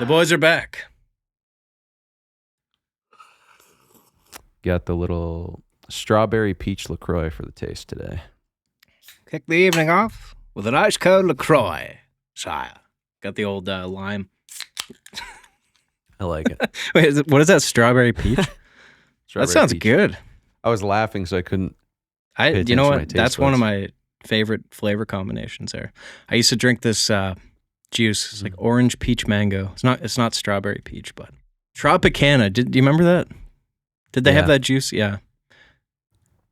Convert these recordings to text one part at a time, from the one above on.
The boys are back. Got the little strawberry peach LaCroix for the taste today. Kick the evening off with an ice cold LaCroix. Sire. Got the old lime. I like it. Wait, what is that? Strawberry peach? That sounds peach. good. I was laughing, so I couldn't. You know what? That's one of my favorite flavor combinations there. I used to drink this juice. It's like orange peach mango. It's not strawberry peach, but Tropicana. Do you remember that? Did they have that juice? Yeah.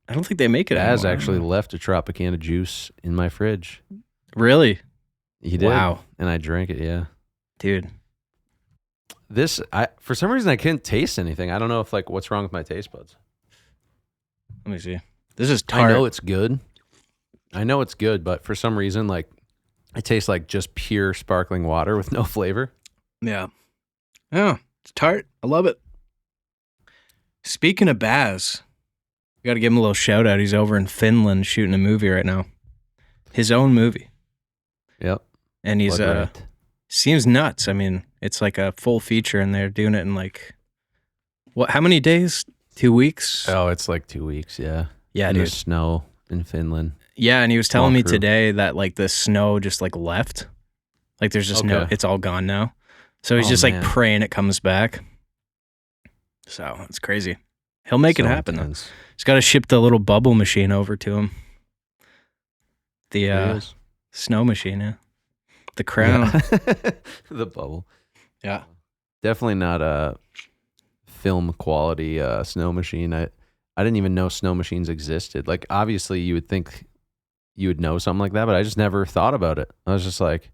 I don't think they make it anymore. Daz actually left a Tropicana juice in my fridge. Really? He did. Wow. And I drank it, yeah. Dude. For some reason, I couldn't taste anything. I don't know if, what's wrong with my taste buds. Let me see. This is tart. I know it's good, but for some reason, it tastes like just pure sparkling water with no flavor. Yeah. Yeah, it's tart. I love it. Speaking of Baz, we got to give him a little shout out. He's over in Finland shooting a movie right now. His own movie. Yep. And he's seems nuts. I mean, it's like a full feature and they're doing it in how many days? 2 weeks? Oh, it's like 2 weeks, yeah. Yeah, and dude. There's snow in Finland. Yeah, and he was telling me today that the snow just left. There's just no, it's all gone now. So he's just praying it comes back. So it's crazy. He'll make it happen though. He's got to ship the little bubble machine over to him. The snow machine, yeah. The crown. Yeah. The bubble. Yeah. Definitely not a film quality snow machine. I didn't even know snow machines existed. Obviously you would think you would know something like that, but I just never thought about it. I was just like,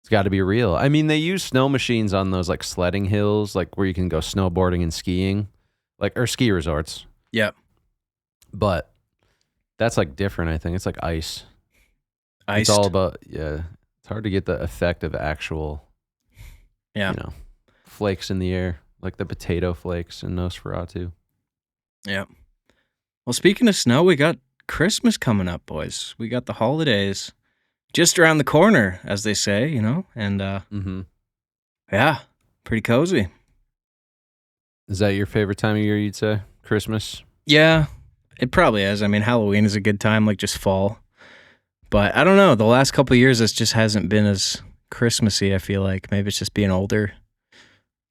it's got to be real. I mean, they use snow machines on those sledding hills, where you can go snowboarding and skiing, or ski resorts. Yeah. But that's different, I think. It's like ice. Iced. It's all about, yeah. It's hard to get the effect of actual, flakes in the air, like the potato flakes in Nosferatu. Yeah. Well, speaking of snow, we got Christmas coming up, boys. We got the holidays just around the corner, as they say, and yeah, pretty cozy. Is that your favorite time of year, you'd say? Christmas? Yeah, it probably is. I mean, Halloween is a good time, just fall. But I don't know. The last couple of years, it just hasn't been as Christmassy, I feel like. Maybe it's just being older.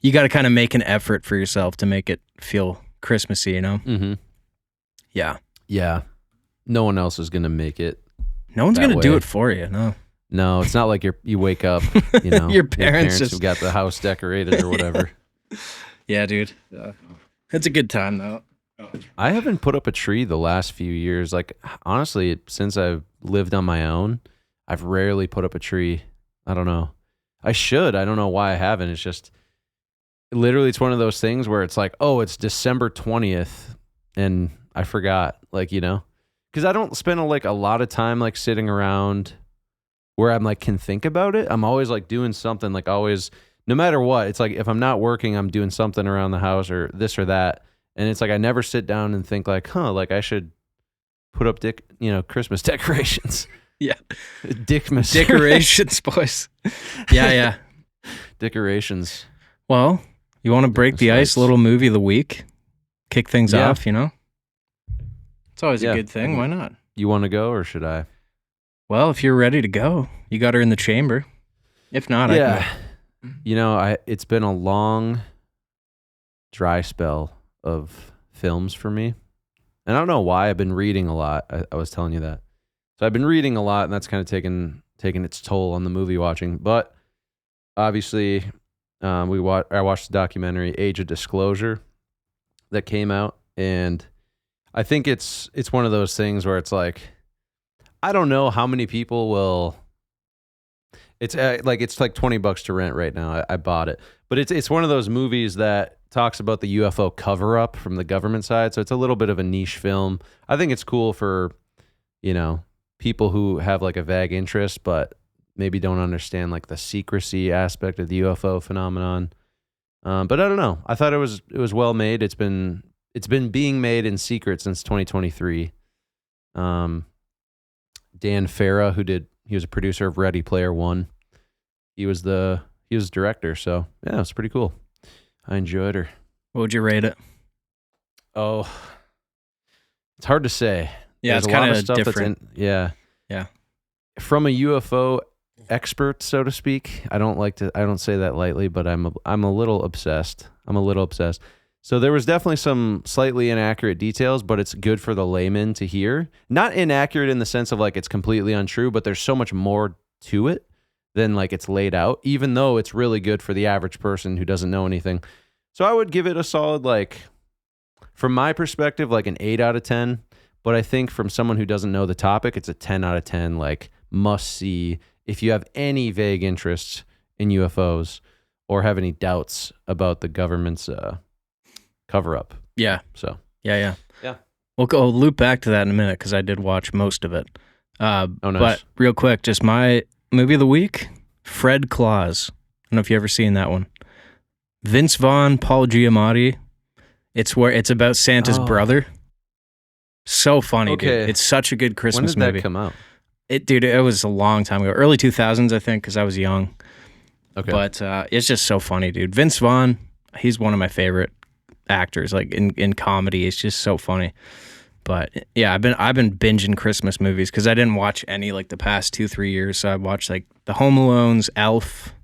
You got to kind of make an effort for yourself to make it feel Christmassy, Mm-hmm. Yeah. Yeah. No one else is going to make it. No one's going to do it for you, no. No, it's not like you wake up, your parents have got the house decorated or whatever. Yeah, dude. It's a good time, though. I haven't put up a tree the last few years. Honestly, since I've lived on my own, I've rarely put up a tree. I don't know. I should. I don't know why I haven't. It's just, literally, it's one of those things where it's it's December 20th, and I forgot, because I don't spend a lot of time sitting around where I'm can think about it. I'm always doing something, always, no matter what. It's if I'm not working, I'm doing something around the house or this or that. And it's I never sit down and think I should put up Christmas decorations. Yeah. Dickmas. Decorations, boys. Yeah. Decorations. Well, you want to break the ice, little movie of the week? Kick things off, It's always a good thing. Why not? You want to go or should I? Well, if you're ready to go, you got her in the chamber. If not, I can go. It's been a long, dry spell of films for me. And I don't know why. I've been reading a lot. I was telling you that. So I've been reading a lot, and that's kind of taken its toll on the movie watching. But obviously, I watched the documentary Age of Disclosure that came out, and I think it's one of those things where it's I don't know how many people will. It's it's $20 to rent right now. I bought it, but it's one of those movies that talks about the UFO cover up from the government side. So it's a little bit of a niche film. I think it's cool for people who have a vague interest, but maybe don't understand the secrecy aspect of the UFO phenomenon. But I don't know. I thought it was well made. It's been being made in secret since 2023. Dan Farah, he was a producer of Ready Player One. He was the he was director. So yeah, it's pretty cool. I enjoyed her. What would you rate it? Oh, it's hard to say. Yeah, There's it's a lot kind of of stuff different. that's in. Yeah. Yeah. From a UFO expert, so to speak, I don't say that lightly, but I'm a little obsessed. So there was definitely some slightly inaccurate details, but it's good for the layman to hear. Not inaccurate in the sense of like it's completely untrue, but there's so much more to it than like it's laid out, even though it's really good for the average person who doesn't know anything. So I would give it a solid, like, from my perspective, like an 8 out of 10. But I think from someone who doesn't know the topic, it's a 10 out of 10, like must see if you have any vague interests in UFOs or have any doubts about the government's cover up. Yeah. So. Yeah. We'll loop back to that in a minute because I did watch most of it. Nice. But real quick, just my movie of the week, Fred Claus. I don't know if you've ever seen that one. Vince Vaughn, Paul Giamatti. It's about Santa's brother. So funny, dude. It's such a good Christmas movie. When did that come out? It was a long time ago. Early 2000s, I think, because I was young. Okay. But it's just so funny, dude. Vince Vaughn, he's one of my favorite actors, like in comedy. It's just so funny. But yeah, I've been binging Christmas movies because I didn't watch any like the past 2-3 years. So I watched like the Home Alones, Elf,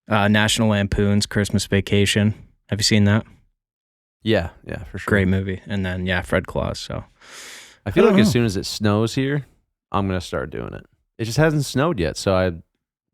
National Lampoon's Christmas Vacation. Have you seen that? Yeah, for sure. Great movie. And then Fred Claus. So I feel like as soon as it snows here, I'm gonna start doing it. It just hasn't snowed yet, so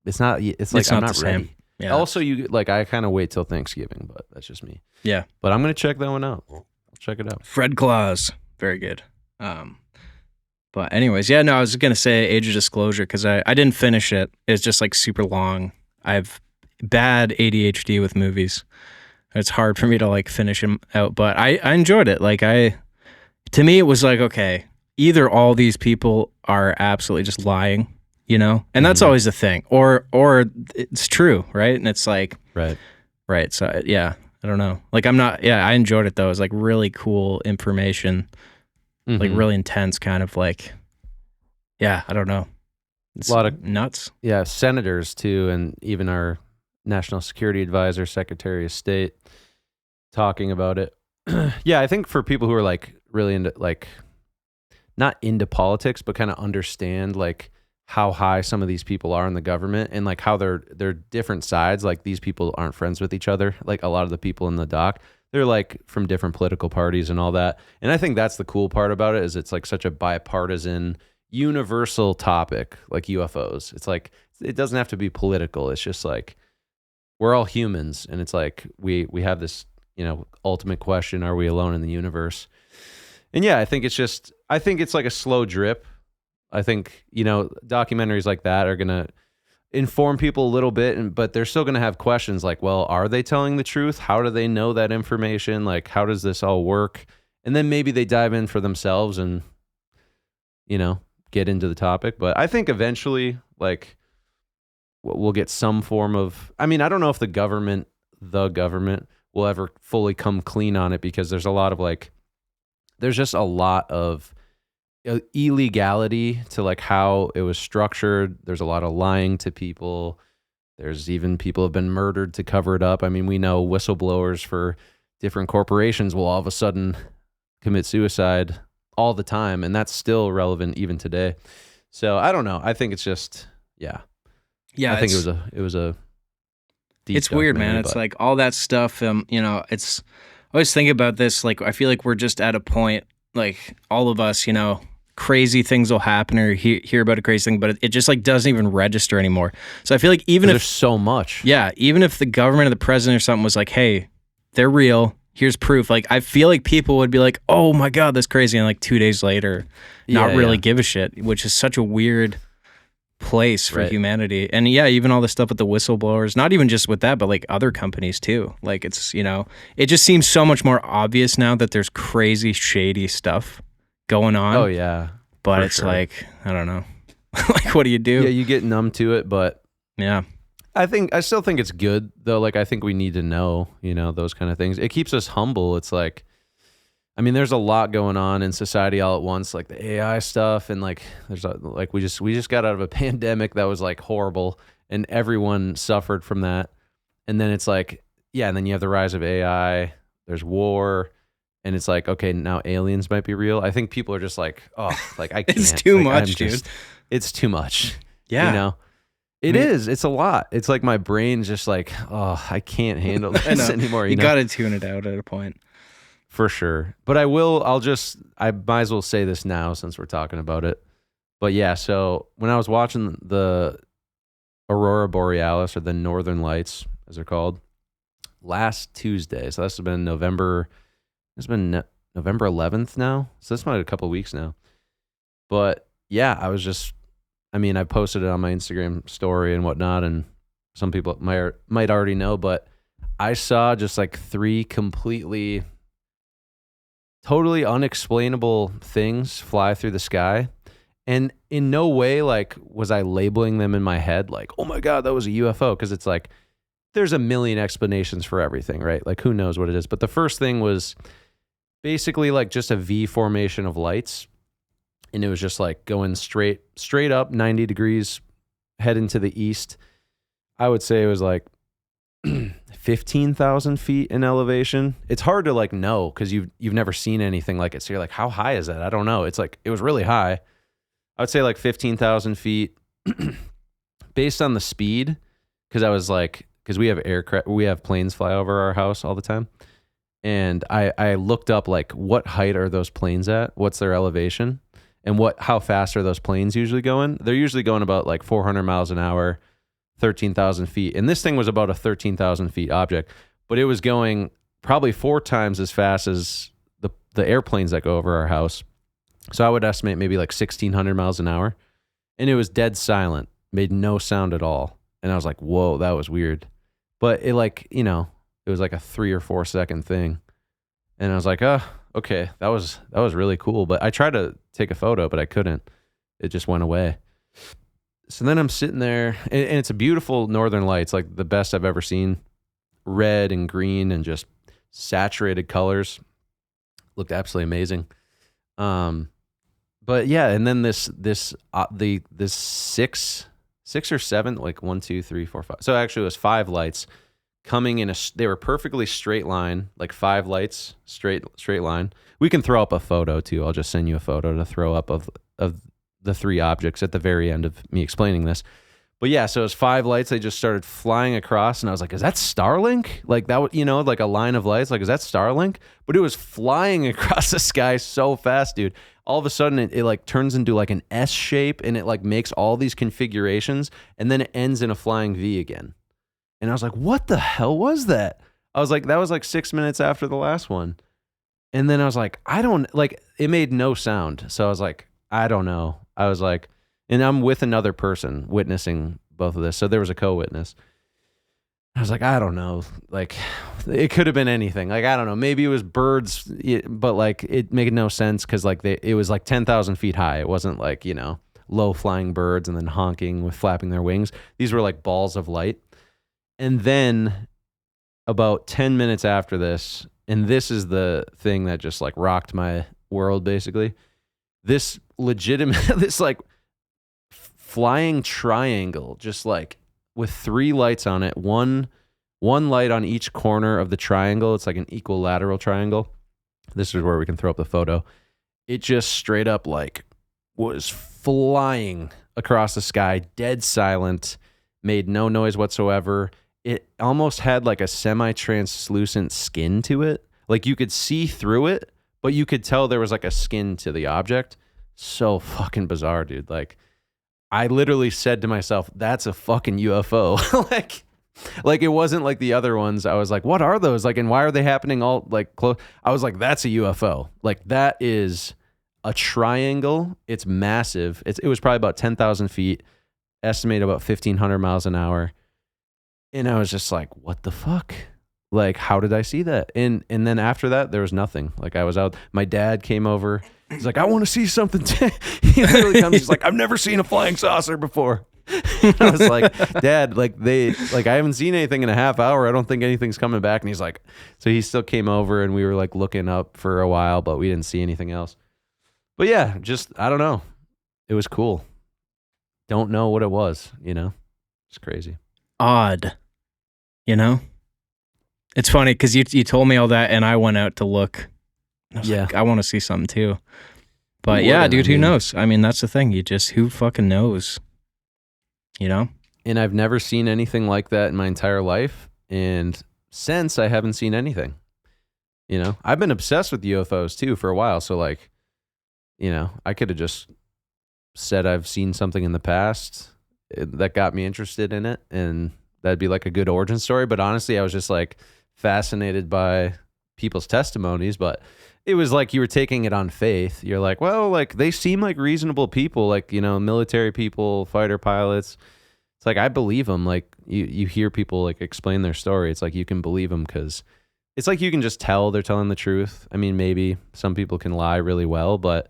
it's not I'm not ready. Yeah. Also, I kind of wait till Thanksgiving, but that's just me. Yeah. But I'm gonna check that one out. I'll check it out. Fred Claus, very good. But anyways, I was gonna say Age of Disclosure because I didn't finish it. It's just like super long. I have bad ADHD with movies. It's hard for me to like finish them out, but I enjoyed it. To me, it was like, okay, either all these people are absolutely just lying, and that's always the thing, or it's true, right? And it's like, right. So I don't know. Like I enjoyed it though. It was like really cool information, like really intense, kind of like, I don't know. It's a lot of nuts. Yeah, senators too, and even our National Security Advisor, Secretary of State, talking about it. Yeah, I think for people who are like really into like not into politics, but kind of understand like how high some of these people are in the government and like how they're different sides. Like these people aren't friends with each other. Like a lot of the people in the doc, they're like from different political parties and all that. And I think that's the cool part about it is it's like such a bipartisan, universal topic like UFOs. It's like it doesn't have to be political. It's just like we're all humans, and it's like we have this ultimate question: are we alone in the universe? And I think it's like a slow drip. I think documentaries like that are gonna inform people a little bit, but they're still gonna have questions like, well, are they telling the truth? How do they know that information? Like, how does this all work? And then maybe they dive in for themselves and get into the topic. But I think eventually, like, we'll get some form of. I mean, I don't know if the government will ever fully come clean on it because there's just a lot of illegality to like how it was structured. There's a lot of lying to people. There's even people have been murdered to cover it up. I mean, we know whistleblowers for different corporations will all of a sudden commit suicide all the time, and that's still relevant even today. So I don't know. I think it's just I think it was a deep it's weird, man. It's like all that stuff. It's I always think about this. Like I feel like we're just at a point, like all of us, crazy things will happen or hear about a crazy thing, but it just like doesn't even register anymore. So I feel like even if there's so much, even if the government or the president or something was like, hey, they're real, here's proof. Like I feel like people would be like, oh my God, that's crazy. And like 2 days later, not really give a shit, which is such a weird place for humanity. And even all the stuff with the whistleblowers, not even just with that, but like other companies too. Like it's, it just seems so much more obvious now that there's crazy, shady stuff going on. Oh yeah. But it's like, I don't know. Like, what do you do? Yeah, you get numb to it, but yeah. I still think it's good though. Like I think we need to know, those kind of things. It keeps us humble. It's like, I mean, there's a lot going on in society all at once, like the AI stuff, and like there's we just got out of a pandemic that was like horrible, and everyone suffered from that. And then it's like, yeah, and then you have the rise of AI, there's war, and it's like, okay, now aliens might be real. I think people are just like, oh, like I can't. It's too like, much, dude. It's too much. Yeah. You know? It is. It's a lot. It's like my brain's just like, oh, I can't handle this anymore. You got to tune it out at a point. For sure. But I might as well say this now since we're talking about it. But yeah, so when I was watching the Aurora Borealis, or the Northern Lights, as they're called, last Tuesday, so this has been November 11th now. So that's been a couple of weeks now. But yeah, I posted it on my Instagram story and whatnot, and some people might already know, but I saw just like 3 completely, totally unexplainable things fly through the sky. And in no way, like, was I labeling them in my head, like, oh my God, that was a UFO. Because it's like, there's a million explanations for everything, right? Like, who knows what it is? But the first thing was basically like just a V formation of lights. And it was just like going straight up 90 degrees, heading to the east. I would say it was like 15,000 feet in elevation. It's hard to like know because you've never seen anything like it. So you're like, how high is that? I don't know. It's like, it was really high. I would say like 15,000 feet based on the speed. Because we have planes fly over our house all the time. And I looked up like what height are those planes at? What's their elevation? And how fast are those planes usually going? They're usually going about like 400 miles an hour, 13,000 feet. And this thing was about a 13,000 feet object, but it was going probably 4 times as fast as the airplanes that go over our house. So I would estimate maybe like 1,600 miles an hour. And it was dead silent, made no sound at all. And I was like, whoa, that was weird. But it like, it was like a 3 or 4 second thing. And I was like, oh, okay, that was really cool. But I tried to take a photo, but I couldn't. It just went away. So then I'm sitting there, and it's a beautiful Northern Lights, like the best I've ever seen. Red and green and just saturated colors. Looked absolutely amazing. But yeah, and then this 6 or 7, like 1, 2, 3, 4, 5. So actually it was 5 lights coming in they were perfectly straight line, like 5 lights, straight line. We can throw up a photo too. I'll just send you a photo to throw up of the 3 objects at the very end of me explaining this. But yeah, so it was 5 lights. They just started flying across, and I was like, is that Starlink? Like that, like a line of lights. Like, is that Starlink? But it was flying across the sky so fast, dude. All of a sudden, it like turns into like an S shape, and it like makes all these configurations, and then it ends in a flying V again. And I was like, what the hell was that? I was like, that was like 6 minutes after the last one. And then I was like, it made no sound. So I was like, I don't know. I was like, and I'm with another person witnessing both of this. So there was a co-witness. I was like, I don't know. Like, it could have been anything. Like, I don't know. Maybe it was birds, but like, it made no sense because like it was like 10,000 feet high. It wasn't like, low flying birds and then honking with flapping their wings. These were like balls of light. And then about 10 minutes after this, and this is the thing that just like rocked my world basically, this like flying triangle, just like with 3 lights on it, one light on each corner of the triangle. It's like an equilateral triangle. This is where we can throw up the photo. It just straight up like was flying across the sky, dead silent, made no noise whatsoever. It almost had like a semi-translucent skin to it. Like you could see through it, but you could tell there was like a skin to the object. So fucking bizarre, dude. Like I literally said to myself, that's a fucking UFO. like it wasn't like the other ones. I was like, what are those? Like, and why are they happening all like close? I was like, that's a UFO. Like that is a triangle. It's massive. It was probably about 10,000 feet, estimated about 1,500 miles an hour. And I was just like, what the fuck? Like, how did I see that? And then after that, there was nothing. Like I was out. My dad came over. He's like, I want to see something. He literally comes. He's like, I've never seen a flying saucer before. I was like, Dad, I haven't seen anything in a half hour. I don't think anything's coming back. And he's like, so he still came over and we were like looking up for a while, but we didn't see anything else. But yeah, just, I don't know. It was cool. Don't know what it was, It's crazy. Odd, you know? It's funny because you told me all that and I went out to look. I was like, I want to see something too. But yeah, dude, who knows? I mean, that's the thing. Who fucking knows? You know? And I've never seen anything like that in my entire life. And since I haven't seen anything, you know, I've been obsessed with UFOs too for a while. So like, you know, I could have just said I've seen something in the past that got me interested in it, and that'd be like a good origin story. But honestly, I was just like fascinated by people's testimonies, but it was like you were taking it on faith. You're like, well, like they seem like reasonable people, like, you know, military people, fighter pilots. It's like, I believe them. Like you hear people like explain their story. It's like you can believe them because it's like you can just tell they're telling the truth. I mean, maybe some people can lie really well, but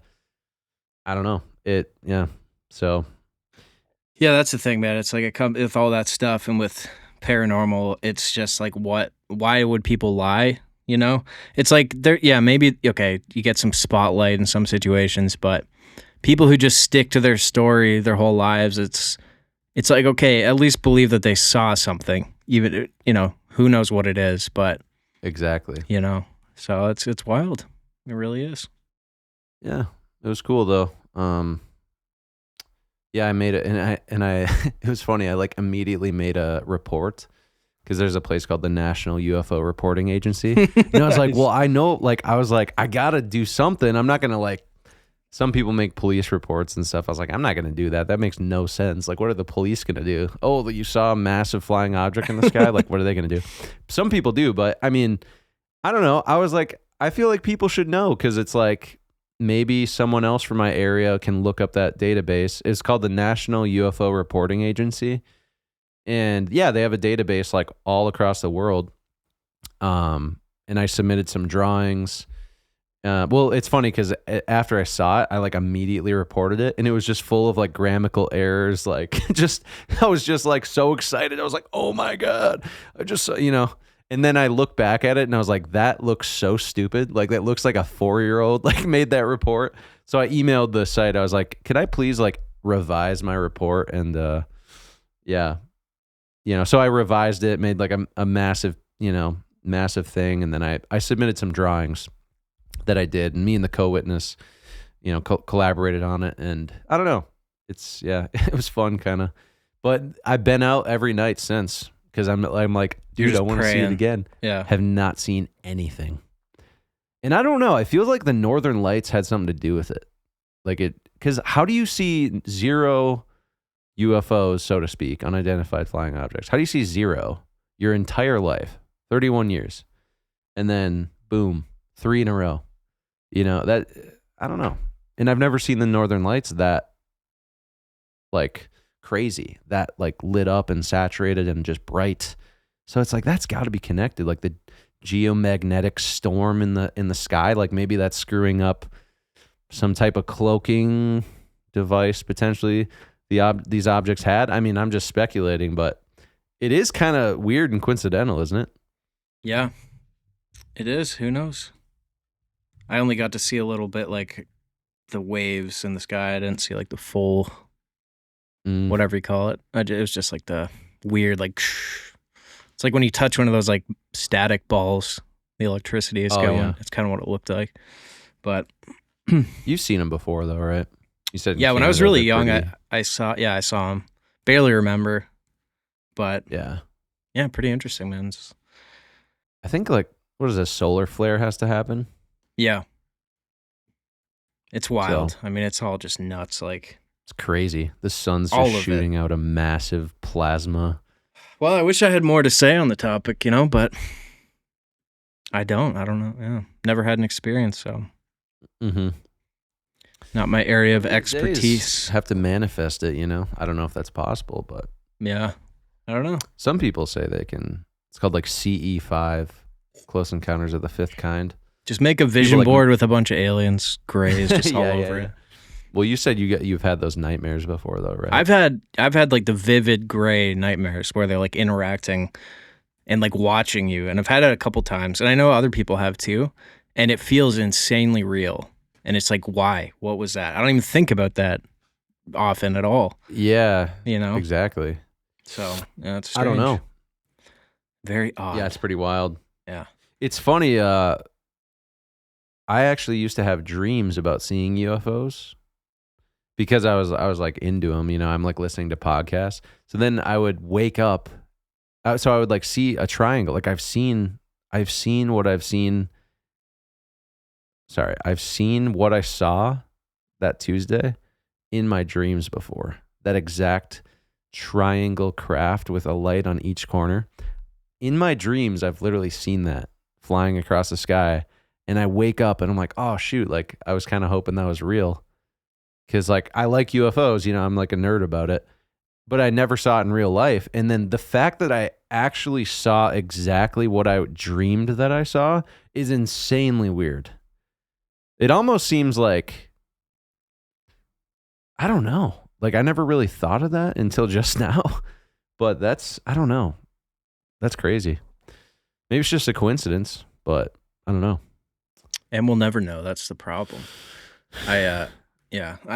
I don't know. So. Yeah, that's the thing, man. It's like it comes with all that stuff, and with paranormal, it's just like, why would people lie? You know, it's like maybe, okay, you get some spotlight in some situations, but people who just stick to their story their whole lives, it's like, okay, at least believe that they saw something, even, you know, who knows what it is, but exactly, you know, so it's wild. It really is. Yeah, it was cool though. Yeah, I made it, and I it was funny. I like immediately made a report because there's a place called the National UFO Reporting Agency. And I was like, well, I know, like, I was like, I gotta do something. I'm not gonna like. Some people make police reports and stuff. I was like, I'm not gonna do that. That makes no sense. Like, what are the police gonna do? Oh, you saw a massive flying object in the sky. Like, what are they gonna do? Some people do, but I mean, I don't know. I was like, I feel like people should know because it's like, maybe someone else from my area can look up that database. It's called the National UFO Reporting Agency. And yeah, they have a database like all across the world. And I submitted some drawings. Well, it's funny because after I saw it, I like immediately reported it, and it was just full of like grammatical errors. Like I was just like so excited. I was like, oh my God. I just, you know. And then I looked back at it and I was like, that looks so stupid. Like that looks like a 4-year-old like made that report. So I emailed the site. I was like, could I please like revise my report? And yeah, you know, so I revised it, made like a massive, you know, massive thing. And then I submitted some drawings that I did, and me and the co-witness, you know, collaborated on it. And I don't know. It was fun kind of, but I've been out every night since. Because I'm like, dude, I want to see it again. Yeah. Have not seen anything. And I don't know. I feel like the Northern Lights had something to do with it. Like because how do you see zero UFOs, so to speak, unidentified flying objects? How do you see zero your entire life, 31 years? And then, boom, 3 in a row. You know, that, I don't know. And I've never seen the Northern Lights that, like, crazy, that like lit up and saturated and just bright. So it's like that's got to be connected, like the geomagnetic storm in the sky. Like maybe that's screwing up some type of cloaking device potentially these objects had. I mean, I'm just speculating, but it is kind of weird and coincidental, isn't it? Yeah, it is. Who knows? I only got to see a little bit like the waves in the sky. I didn't see like the full whatever you call it. It was just like the weird, like, it's like when you touch one of those like static balls, the electricity is going. Yeah. It's kind of what it looked like. But you've seen them before though, right? You said yeah. When I was really young, I saw them. Barely remember, but yeah, pretty interesting, man. I think like what is a solar flare has to happen? Yeah, it's wild. So, I mean, it's all just nuts. Like. It's crazy. The sun's just shooting out a massive plasma. Well, I wish I had more to say on the topic, you know, but I don't know. Yeah. Never had an experience, so. Not my area of expertise. Have to manifest it, you know. I don't know if that's possible, but. Yeah. I don't know. Some people say they can. It's called like CE5, Close Encounters of the Fifth Kind. Just make a vision board with a bunch of aliens, grays just all over it. Well, you said you've had those nightmares before, though, right? I've had like the vivid gray nightmares where they're like interacting and like watching you, and I've had it a couple times, and I know other people have too, and it feels insanely real. And it's like, why? What was that? I don't even think about that often at all. Yeah, you know, exactly. So yeah, it's I don't know. Very odd. Yeah, it's pretty wild. Yeah. It's funny. I actually used to have dreams about seeing UFOs because I was like into them. You know, I'm like listening to podcasts. So then I would wake up. So I would like see a triangle. Like I've seen what I've seen. Sorry, I've seen what I saw that Tuesday in my dreams before. That exact triangle craft with a light on each corner. In my dreams, I've literally seen that flying across the sky. And I wake up and I'm like, oh, shoot. Like, I was kind of hoping that was real. Because, like, I like UFOs. You know, I'm like a nerd about it. But I never saw it in real life. And then the fact that I actually saw exactly what I dreamed that I saw is insanely weird. It almost seems like, I don't know. Like, I never really thought of that until just now. But I don't know. That's crazy. Maybe it's just a coincidence, but I don't know. And we'll never know. That's the problem. I've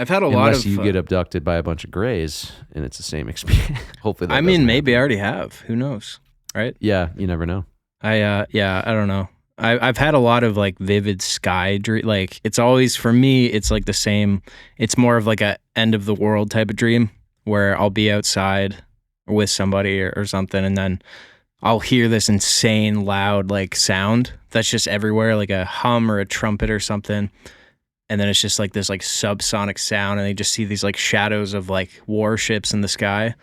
had Unless you get abducted by a bunch of grays and it's the same experience. Hopefully that maybe I already have. Who knows? Right? Yeah, you never know. I don't know. I've had a lot of like vivid sky dream. Like it's always, for me, it's like the same. It's more of like a end of the world type of dream where I'll be outside with somebody or something, and then I'll hear this insane loud like sound that's just everywhere, like a hum or a trumpet or something. And then it's just like this like subsonic sound, and they just see these like shadows of like warships in the sky.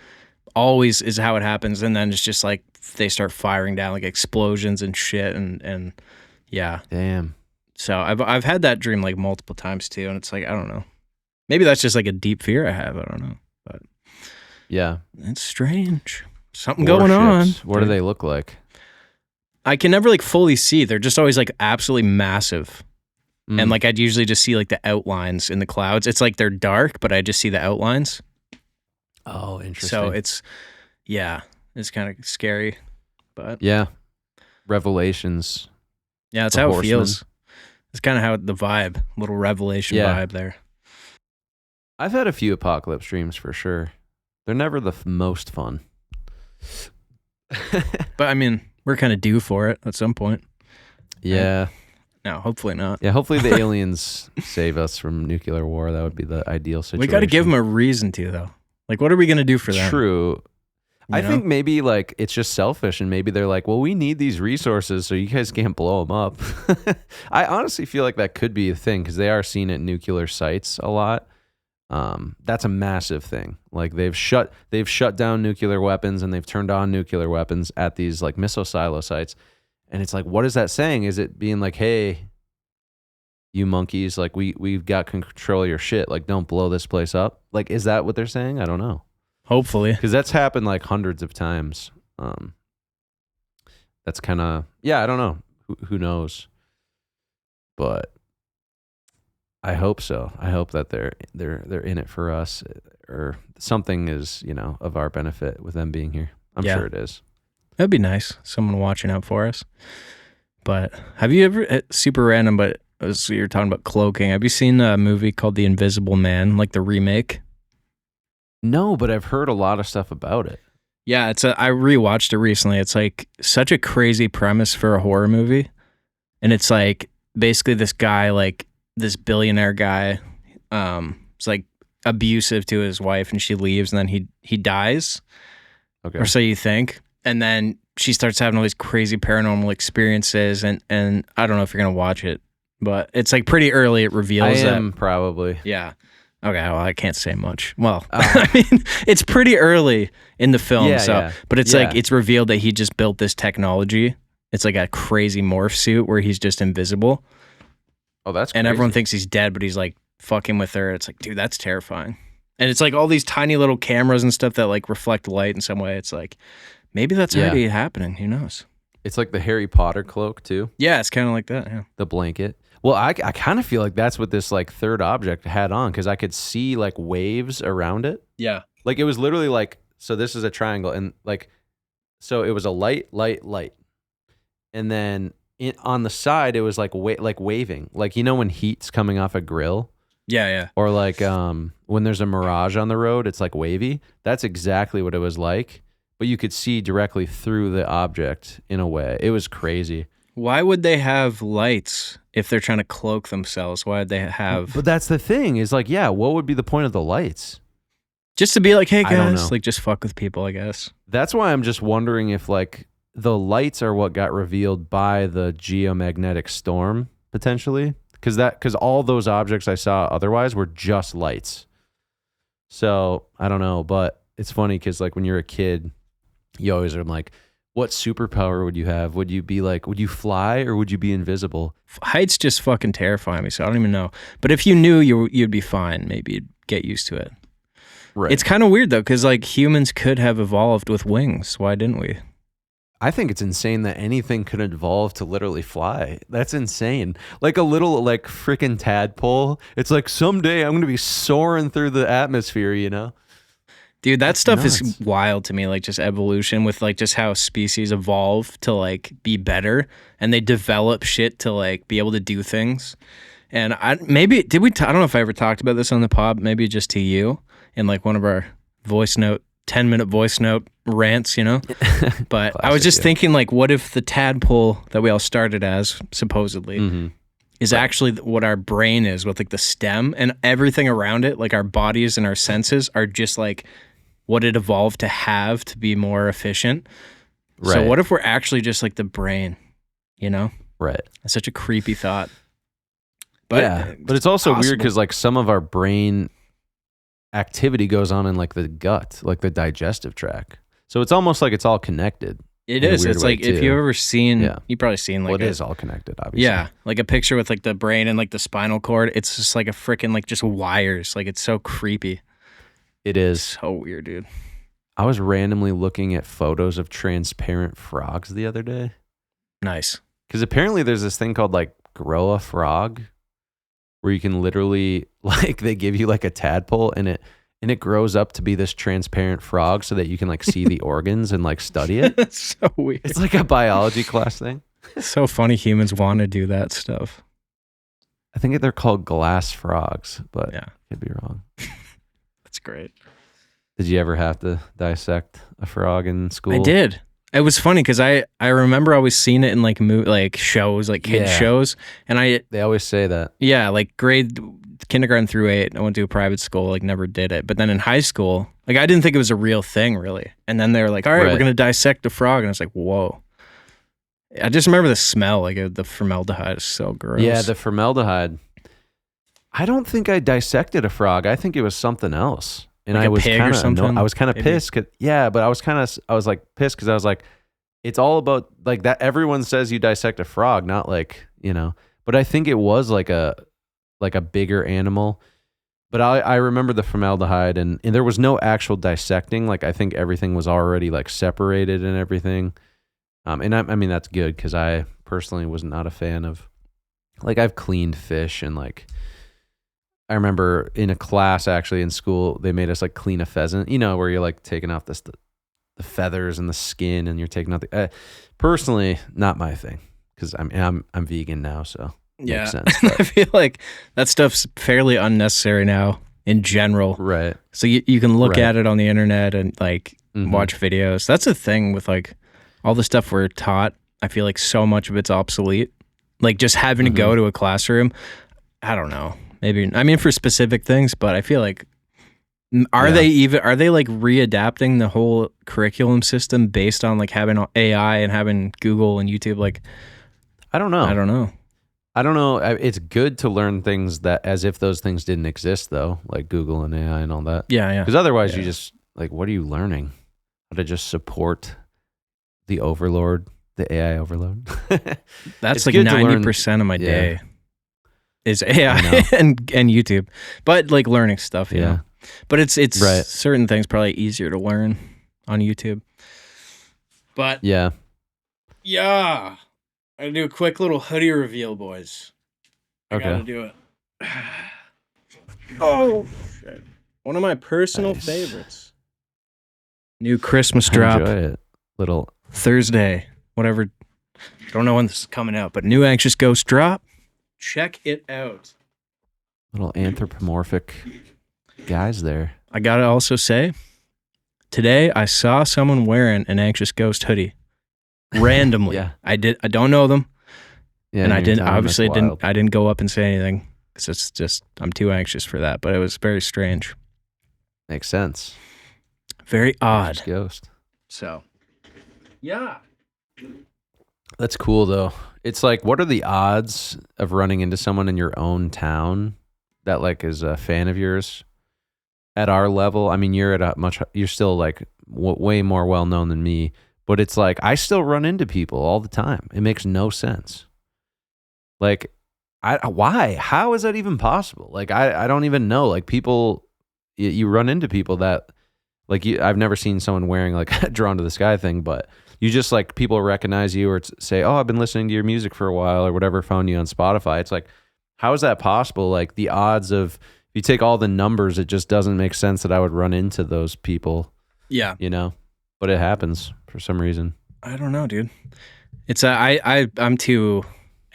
Always is how it happens. And then it's just like they start firing down like explosions and shit. And yeah. Damn. So I've had that dream like multiple times too. And it's like, I don't know. Maybe that's just like a deep fear I have. I don't know. But yeah, it's strange. Something going on. What do they look like? I can never like fully see. They're just always like absolutely massive. And like I'd usually just see like the outlines in the clouds. It's like they're dark, but I just see the outlines. Oh, interesting. So it's kind of scary. But yeah, revelations. Yeah, that's how it feels. It's kind of how the vibe, little revelation vibe there. I've had a few apocalypse dreams for sure. They're never the most fun. But I mean, we're kind of due for it at some point. Yeah. No, hopefully not. Yeah, hopefully the aliens save us from nuclear war. That would be the ideal situation. We got to give them a reason to, though. Like, what are we going to do for them? True. I think maybe like it's just selfish, and maybe they're like, well, we need these resources, so you guys can't blow them up. I honestly feel like that could be a thing because they are seen at nuclear sites a lot. That's a massive thing. Like they've shut down nuclear weapons and they've turned on nuclear weapons at these like missile silo sites. And it's like, what is that saying? Is it being like, hey, you monkeys, like we've got control of your shit. Like, don't blow this place up. Like, is that what they're saying? I don't know. Hopefully. Because that's happened like hundreds of times. That's kind of, I don't know. Who knows? But I hope so. I hope that they're in it for us, or something is, of our benefit with them being here. I'm sure it is. That'd be nice. Someone watching out for us. But have you ever, super random, but as you're talking about cloaking, have you seen a movie called The Invisible Man, like the remake? No, but I've heard a lot of stuff about it. Yeah, I rewatched it recently. It's like such a crazy premise for a horror movie. And it's like basically this guy, like this billionaire guy, is like abusive to his wife, and she leaves, and then he dies. Okay. Or so you think. And then she starts having all these crazy paranormal experiences, and I don't know if you're gonna watch it, but it's like pretty early. It reveals I am probably. Yeah. Okay. Well, I can't say much. Well, I mean, it's pretty early in the film, but it's like it's revealed that he just built this technology. It's like a crazy morph suit where he's just invisible. Oh, that's crazy. And everyone thinks he's dead, but he's like fucking with her. It's like, dude, that's terrifying. And it's like all these tiny little cameras and stuff that like reflect light in some way. It's like, maybe that's already happening. Who knows? It's like the Harry Potter cloak too. Yeah, it's kind of like that. Yeah, the blanket. Well, I kind of feel like that's what this like third object had on, because I could see like waves around it. Yeah, like it was literally like, so this is a triangle, and like, so it was a light, and then on the side it was like waving, like when heat's coming off a grill. Yeah. Or like when there's a mirage on the road, it's like wavy. That's exactly what it was like. but you could see directly through the object in a way. It was crazy. Why would they have lights if they're trying to cloak themselves? Why would they have... But that's the thing is like, yeah, what would be the point of the lights? Just to be like, hey I don't guys, know. like just fuck with people, I guess. That's why I'm just wondering if like the lights are what got revealed by the geomagnetic storm potentially, because all those objects I saw otherwise were just lights. So I don't know, but it's funny because like when you're a kid, you always are like, what superpower would you have? Would you be like, would you fly or would you be invisible? Heights just fucking terrify me, so I don't even know. But if you knew, you'd be fine. Maybe you'd get used to it. Right. It's kind of weird though, because like humans could have evolved with wings. Why didn't we? I think it's insane that anything could evolve to literally fly. That's insane. Like a little like freaking tadpole. It's like someday I'm going to be soaring through the atmosphere, you know? Dude, that stuff nuts. is wild to me, like just evolution with like just how species evolve to like be better and they develop shit to like be able to do things. And I don't know if I ever talked about this on the pod, maybe just to you in like one of our 10-minute voice note rants, you know? But Classic, I was just thinking like, what if the tadpole that we all started as, supposedly, is actually what our brain is with like the stem and everything around it, like our bodies and our senses are just like what it evolved to have to be more efficient. Right. So what if we're actually just like the brain, you know? Right. That's such a creepy thought. But yeah, but it's also weird because like some of our brain activity goes on in like the gut, like the digestive tract. So it's almost like it's all connected. It is. It's like if you've ever seen, you've probably seen like it is all connected, obviously. Yeah, like a picture with like the brain and like the spinal cord. It's just like a freaking like just wires. Like it's so creepy. It is. So weird, dude. I was randomly looking at photos of transparent frogs the other day. Nice. Because apparently there's this thing called like grow a frog where you can literally like they give you like a tadpole and it grows up to be this transparent frog so that you can like see the organs and like study it. That's so weird. It's like a biology class thing. It's so funny humans want to do that stuff. I think they're called glass frogs, but I could be wrong. That's great. Did you ever have to dissect a frog in school? I did. It was funny because I remember always seeing it in like shows, like kid shows, and they always say that. Yeah, like kindergarten through 8, I went to a private school, like never did it. But then in high school, like I didn't think it was a real thing really. And then they were like, all right, we're gonna dissect a frog, and I was like, whoa. I just remember the smell, like the formaldehyde is so gross. Yeah, the formaldehyde. I don't think I dissected a frog. I think it was something else. And like I was kind of I was kind of pissed. But I was like pissed because I was like, it's all about like that. Everyone says you dissect a frog, not like, you know, but I think it was like a bigger animal. But I remember the formaldehyde and there was no actual dissecting. Like I think everything was already like separated and everything. And I mean, that's good because I personally was not a fan of, like I've cleaned fish and like, I remember in a class actually in school, they made us like clean a pheasant, you know, where you're like taking off the feathers and the skin and you're taking out personally, not my thing. Cause I'm vegan now. So yeah, makes sense, I feel like that stuff's fairly unnecessary now in general. Right. So you can look at it on the internet and like watch videos. That's the thing with like all the stuff we're taught. I feel like so much of it's obsolete. Like just having to go to a classroom. I don't know. Maybe, I mean, for specific things, but I feel like, are they like readapting the whole curriculum system based on like having AI and having Google and YouTube? Like, I don't know. I don't know. It's good to learn things that as if those things didn't exist though, like Google and AI and all that. Yeah. Because otherwise you just like, what are you learning? How to just support the overlord, the AI overload. That's like 90% of my day. Is AI and YouTube, but like learning stuff, you know. But it's certain things probably easier to learn on YouTube. But yeah, I do a quick little hoodie reveal, boys. I gotta do it. Oh shit! One of my personal favorites. New Christmas drop. Enjoy it. Little Thursday, whatever. Don't know when this is coming out, but new Anxious Ghost drop. Check it out. Little anthropomorphic guys there. I gotta also say, Today I saw someone wearing an Anxious Ghost hoodie randomly. Yeah. I don't know them. Yeah, And I in your town, obviously that's wild. I didn't go up and say anything because it's just, I'm too anxious for that. But it was very strange. Makes sense. Very odd. Anxious Ghost. So, yeah. That's cool though. It's like, what are the odds of running into someone in your own town that like is a fan of yours at our level? I mean, you're still like way more well known than me, but it's like, I still run into people all the time. It makes no sense. Like, why? How is that even possible? Like, I don't even know. Like, people, you run into people that, like, I've never seen someone wearing like a Drawn to the Sky thing, but you just like, people recognize you or say, oh, I've been listening to your music for a while or whatever, found you on Spotify. It's like, how is that possible? Like, the odds of, if you take all the numbers, it just doesn't make sense that I would run into those people. Yeah. You know, but it happens for some reason. I don't know, dude. It's I'm too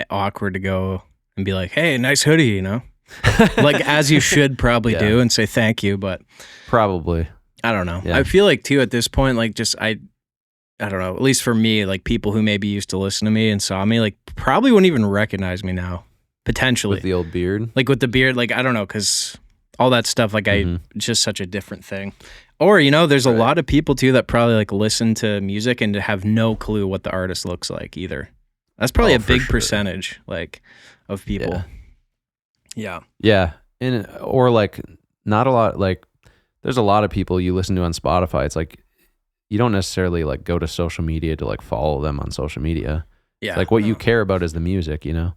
awkward to go and be like, hey, nice hoodie, you know? Like, as you should probably do and say thank you, but probably. I don't know. Yeah. I feel like too at this point, like just I don't know, at least for me, like people who maybe used to listen to me and saw me, like probably wouldn't even recognize me now, potentially. With the old beard? Like with the beard, like I don't know, because all that stuff, like it's just such a different thing. Or, you know, there's a lot of people too that probably like listen to music and have no clue what the artist looks like either. That's probably a big percentage, like, of people. Yeah. Yeah. And, or like, not a lot, like, there's a lot of people you listen to on Spotify. It's like, you don't necessarily like go to social media to like follow them on social media. Yeah. It's like what you care about is the music, you know?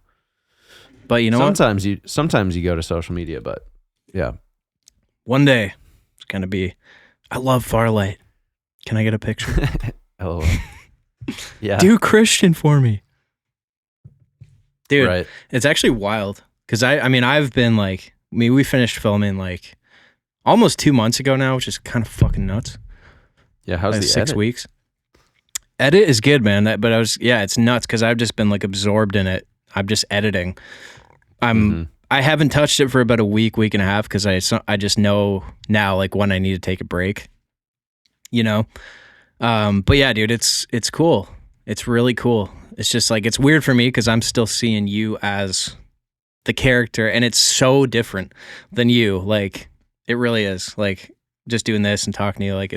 But you know sometimes you go to social media, but yeah. One day it's going to be, I love Farlight. Can I get a picture? LOL. Yeah. Do Christian for me. Dude, right. It's actually wild. Because I've been like, we finished filming like almost 2 months ago now, which is kind of fucking nuts. Yeah, how's like the 6 edit? weeks. Edit is good, man. But it's nuts because I've just been like absorbed in it. I'm just editing. I haven't touched it for about a week and a half because I just know now like when I need to take a break, you know? But yeah, dude, it's cool. It's really cool. It's just like, it's weird for me because I'm still seeing you as the character and it's so different than you. Like, it really is. Like, just doing this and talking to you, like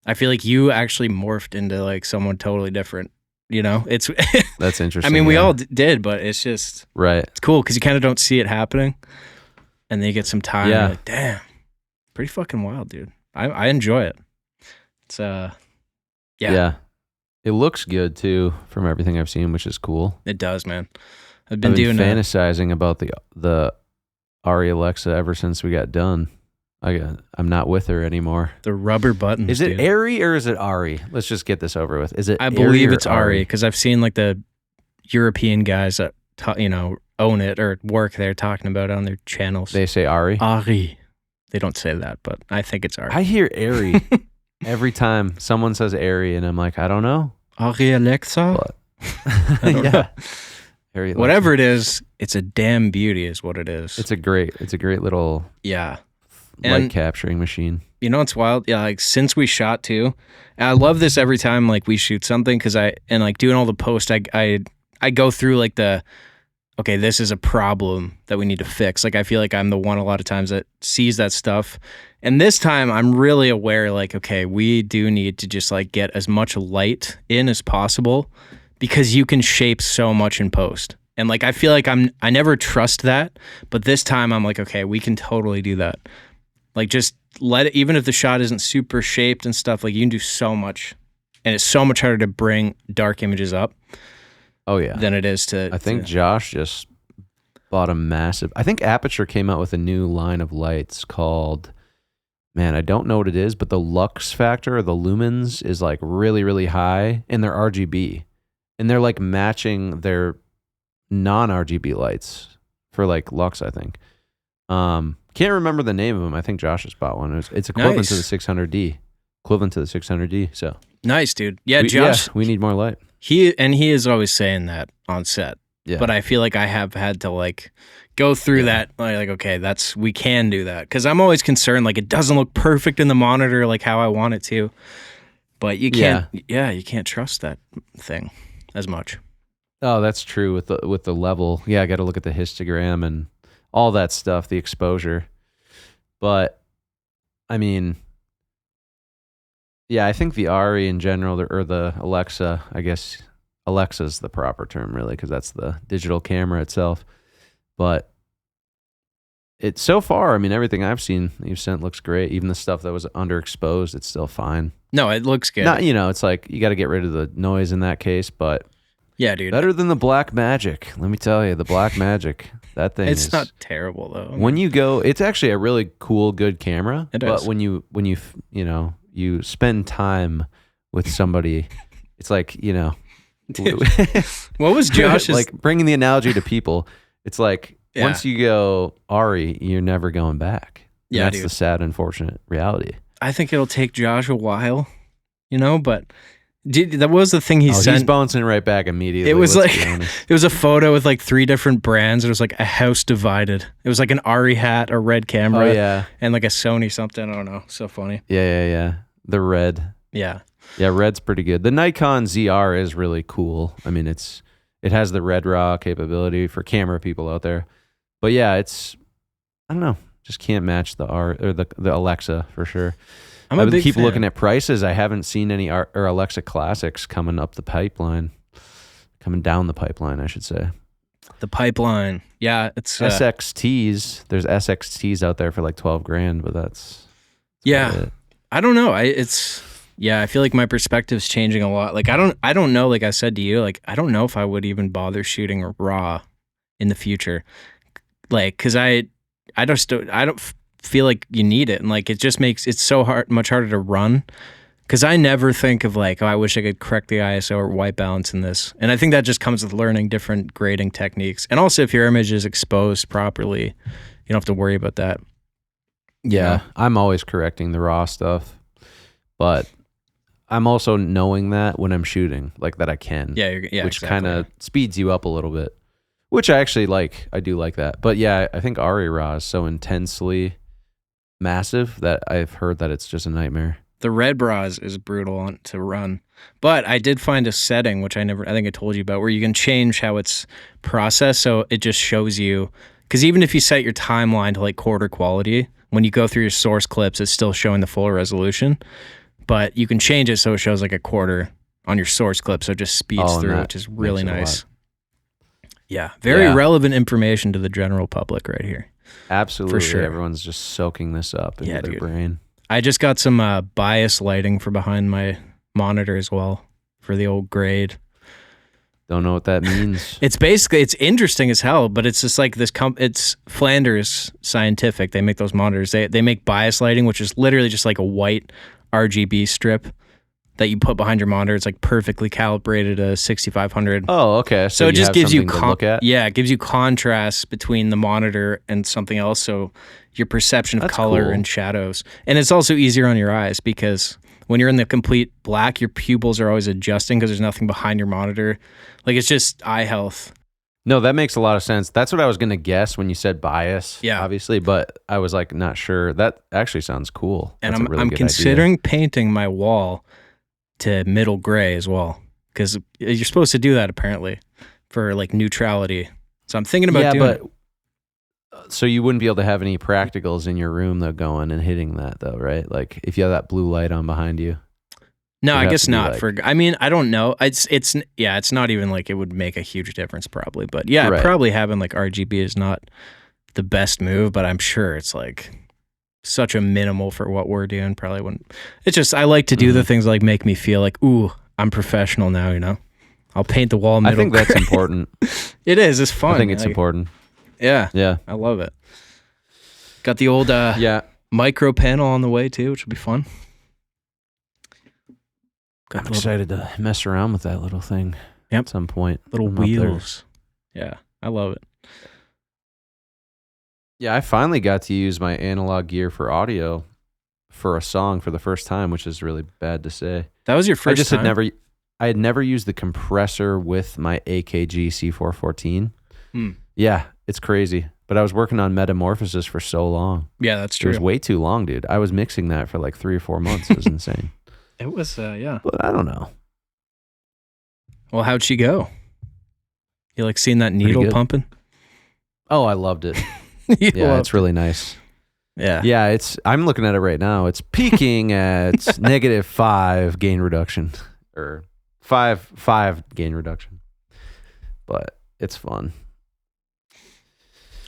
I feel like you actually morphed into like someone totally different, you know? It's That's interesting. I mean, we all did, but it's just, right. It's cool because you kind of don't see it happening and then you get some time. Yeah. You're like, damn, pretty fucking wild, dude. I enjoy it. It's, Yeah. It looks good too from everything I've seen, which is cool. It does, man. I've been fantasizing about the Ari Alexa ever since we got done. I'm not with her anymore. The rubber buttons. Is it Ari or is it Ari? Let's just get this over with. Is it? I believe it's Ari because I've seen like the European guys that own it or work there talking about it on their channels. They say Ari. Ari. They don't say that, but I think it's Ari. I hear Ari every time someone says Ari, and I'm like, I don't know. Ari Alexa. But yeah. Ari Alexa. Whatever it is, it's a damn beauty, is what it is. It's a great little light capturing machine. You know what's wild? Yeah, like since we shot too, and I love this every time like we shoot something because like doing all the post, I go through like okay, this is a problem that we need to fix. Like I feel like I'm the one a lot of times that sees that stuff. And this time I'm really aware like, okay, we do need to just like get as much light in as possible because you can shape so much in post. And like I feel like I never trust that, but this time I'm like, okay, we can totally do that. Like just let it, even if the shot isn't super shaped and stuff, like you can do so much and it's so much harder to bring dark images up. Oh yeah. Than it is to. I think Josh just bought a massive. I think Aperture came out with a new line of lights called. Man, I don't know what it is, but the lux factor or the lumens is like really, really high, and they're RGB, and they're like matching their non-RGB lights for like lux. I think. Can't remember the name of them. I think Josh just bought one. It's equivalent to the 600D. Equivalent to the 600D. So nice, dude. Yeah, Josh. We need more light. He is always saying that on set. Yeah. But I feel like I have had to like go through that. Like, okay, we can do that. Because I'm always concerned, like, it doesn't look perfect in the monitor like how I want it to. But you can't, you can't trust that thing as much. Oh, that's true with the level. Yeah, I got to look at the histogram and all that stuff, the exposure. But I mean, yeah, I think the Ari in general, or the Alexa, I guess Alexa's the proper term really, because that's the digital camera itself. But it's so far, I mean, everything I've seen that you've sent looks great. Even the stuff that was underexposed, it's still fine. No, it looks good. Not, it's like you got to get rid of the noise in that case, but yeah, dude. Better than the Black Magic. Let me tell you, the Black Magic, that thing it's not terrible though. When you go, it's actually a really cool, good camera. It but is. when you spend time with somebody, it's like, what was Josh's like bringing the analogy to people, it's like once you go Ari, you're never going back. And that's the sad, unfortunate reality. I think it'll take Josh a while, but that was the thing he sent. He's bouncing right back immediately. It was like it was a photo with like 3 different brands. It was like a house divided. It was like an Ari hat, a red camera, and like a Sony something. I don't know. So funny. Yeah. The red. Yeah, red's pretty good. The Nikon ZR is really cool. I mean, it has the red raw capability for camera people out there. But yeah, I don't know, just can't match the Alexa for sure. I would keep looking at prices. I haven't seen any Alexa Classics coming down the pipeline, I should say. The pipeline. Yeah, it's SXTs. There's SXTs out there for like $12,000, but that's yeah. I don't know. I feel like my perspective's changing a lot. Like I don't know. Like I said to you, like I don't know if I would even bother shooting RAW in the future. Like, cause I don't feel like you need it, and like it just makes it so much harder to run. Because I never think of like, I wish I could correct the ISO or white balance in this. And I think that just comes with learning different grading techniques. And also, if your image is exposed properly, you don't have to worry about that. Yeah, I'm always correcting the raw stuff, but I'm also knowing that when I'm shooting, like that I can. Yeah, which kind of speeds you up a little bit, which I actually like. I do like that. But yeah, I think Ari raw is so intensely massive that I've heard that it's just a nightmare. The red bras is brutal to run, but I did find a setting, which I think I told you about, where you can change how it's processed. So it just shows you, because even if you set your timeline to like quarter quality, when you go through your source clips, it's still showing the full resolution, but you can change it so it shows like a quarter on your source clip. So it just speeds through, which is really nice. Yeah. Very relevant information to the general public right here. Absolutely. For sure. Everyone's just soaking this up into their brain. I just got some bias lighting for behind my monitor as well for the old grade. Don't know what that means. It's interesting as hell, but it's just like this. It's Flanders Scientific. They make those monitors. They make bias lighting, which is literally just like a white RGB strip that you put behind your monitor. It's like perfectly calibrated to 6500. Oh, okay. So it just gives you it gives you contrast between the monitor and something else. So your perception of color and shadows. And it's also easier on your eyes because when you're in the complete black, your pupils are always adjusting because there's nothing behind your monitor. Like it's just eye health. No, that makes a lot of sense. That's what I was going to guess when you said bias, yeah, obviously, but I was like not sure. That actually sounds cool. And I'm considering painting my wall to middle gray as well, because you're supposed to do that apparently for like neutrality. So I'm thinking about doing it. So you wouldn't be able to have any practicals in your room though going and hitting that though, right? Like if you have that blue light on behind you. No, I guess not. I don't know. It's not even like it would make a huge difference probably, but yeah, right. Probably having like RGB is not the best move, but I'm sure it's like such a minimal for what we're doing. Probably wouldn't. It's just, I like to do the things like make me feel like, ooh, I'm professional now, you know? I'll paint the wall middle. I think that's important. It is. It's fun. I think it's important. Yeah. Yeah. I love it. Got the old micro panel on the way too, which will be fun. I'm excited to mess around with that little thing at some point. Little wheels. Yeah. I love it. Yeah, I finally got to use my analog gear for audio for a song for the first time, which is really bad to say. That was your first time? I had never used the compressor with my AKG C414. Yeah, it's crazy. But I was working on Metamorphosis for so long. Yeah, that's true. It was way too long, dude. I was mixing that for like 3 or 4 months. It was insane. It was, yeah. But I don't know. Well, how'd she go? You like seeing that needle pumping? Oh, I loved it. Yeah, it's really nice. Yeah. Yeah, I'm looking at it right now. It's peaking at -5 gain reduction. Or 5 gain reduction. But it's fun.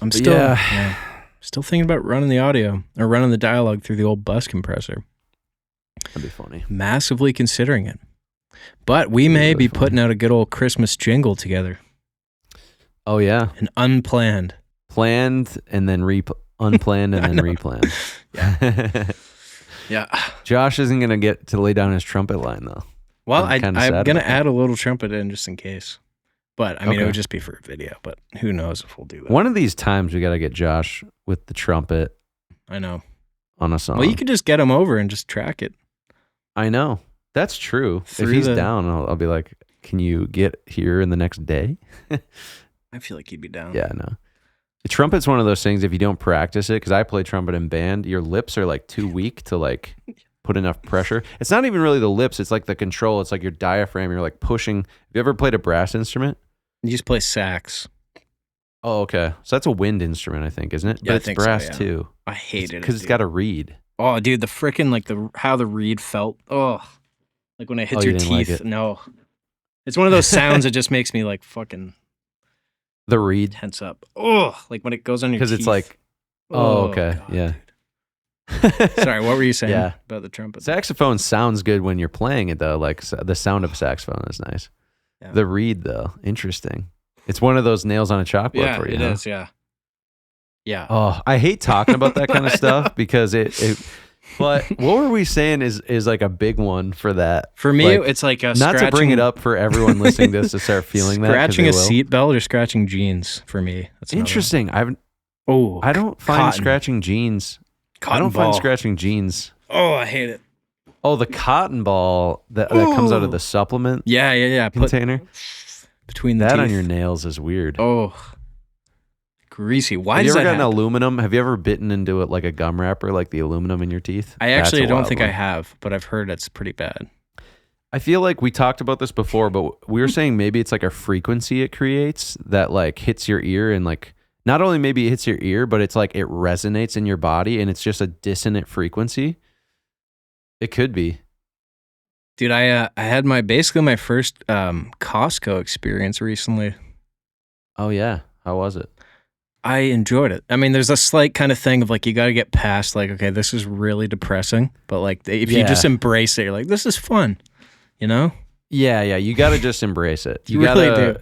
I'm still thinking about running the audio or running the dialogue through the old bus compressor. That'd be funny. Massively considering it. But we may be putting out a good old Christmas jingle together. Oh, yeah. An unplanned. Planned and then unplanned and then replanned. Yeah. Yeah. Josh isn't going to get to lay down his trumpet line, though. Well, I'm going to add a little trumpet in just in case. But, I mean, it would just be for a video. But who knows if we'll do that. One of these times, we got to get Josh with the trumpet. I know. On a song. Well, you could just get him over and just track it. I know. That's true. If he's down, I'll be like, can you get here in the next day? I feel like he'd be down. Yeah, no. The trumpet's one of those things, if you don't practice it, because I play trumpet in band, your lips are like too weak to like put enough pressure. It's not even really the lips. It's like the control. It's like your diaphragm. You're like pushing. Have you ever played a brass instrument? You just play sax. Oh, okay. So that's a wind instrument, I think, isn't it? Yeah, but it's brass too. I hate it. Because it's got a reed. Oh, dude, the freaking, like, how the reed felt. Oh, like when it hits your teeth. Like no. It's one of those sounds that just makes me, like, fucking... The reed? Tense up. Oh, like when it goes on your teeth. Because it's like... Oh, okay. God, yeah. Sorry, what were you saying about the trumpet? Saxophone sounds good when you're playing it, though. Like, the sound of saxophone is nice. Yeah. The reed, though, interesting. It's one of those nails on a chalkboard for you. It is, yeah. Yeah. Oh, I hate talking about that kind of stuff because but what were we saying is like a big one for that? For me, like, it's like a not to bring it up for everyone listening to this to start feeling scratching a seatbelt or scratching jeans for me. That's interesting. I don't find scratching jeans. Find scratching jeans. Oh, I hate it. Oh, the cotton ball that comes out of the supplement. Yeah. Container. Between the teeth. That on your nails is weird. Oh. Greasy. Why does that happen? Have you ever gotten aluminum? Have you ever bitten into it like a gum wrapper, like the aluminum in your teeth? I actually don't think I have, but I've heard it's pretty bad. I feel like we talked about this before, but we were saying maybe it's like a frequency it creates that like hits your ear and like not only maybe it hits your ear, but it's like it resonates in your body and it's just a dissonant frequency. It could be. Dude, I had basically my first Costco experience recently. Oh yeah, how was it? I enjoyed it. I mean, there's a slight kind of thing of like, you got to get past like, okay, this is really depressing. But like, if you just embrace it, you're like, this is fun, you know? Yeah. You got to just embrace it. You really do.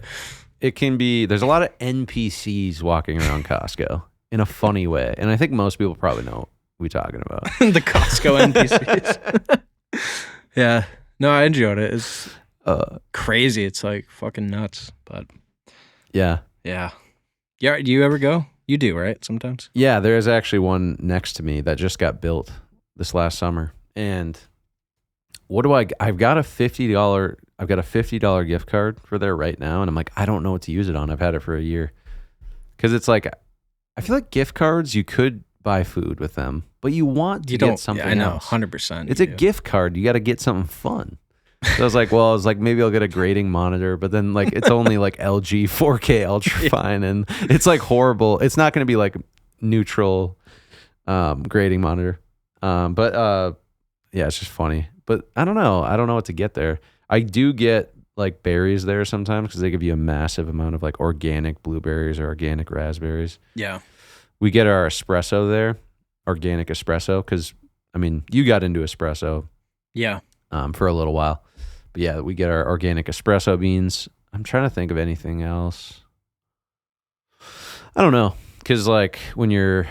It can be, there's a lot of NPCs walking around Costco in a funny way. And I think most people probably know what we're talking about. The Costco NPCs. Yeah. No, I enjoyed it. It's crazy. It's like fucking nuts. But yeah. Yeah, do you ever go? You do, right? Sometimes? Yeah, there's actually one next to me that just got built this last summer. And I've got a $50 gift card for there right now, and I'm like, I don't know what to use it on. I've had it for a year. Cuz it's like I feel like gift cards you could buy food with them, but you want to get something else. I know, 100%. It's a gift card. You got to get something fun. So I was like, maybe I'll get a grading monitor, but then like it's only like LG 4K ultra fine, and it's like horrible. It's not going to be like neutral grading monitor. But it's just funny. But I don't know what to get there. I do get like berries there sometimes because they give you a massive amount of like organic blueberries or organic raspberries. Yeah. We get our espresso there, organic espresso, because I mean you got into espresso. Yeah. For a little while. But yeah, we get our organic espresso beans. I'm trying to think of anything else. I don't know. Because like when you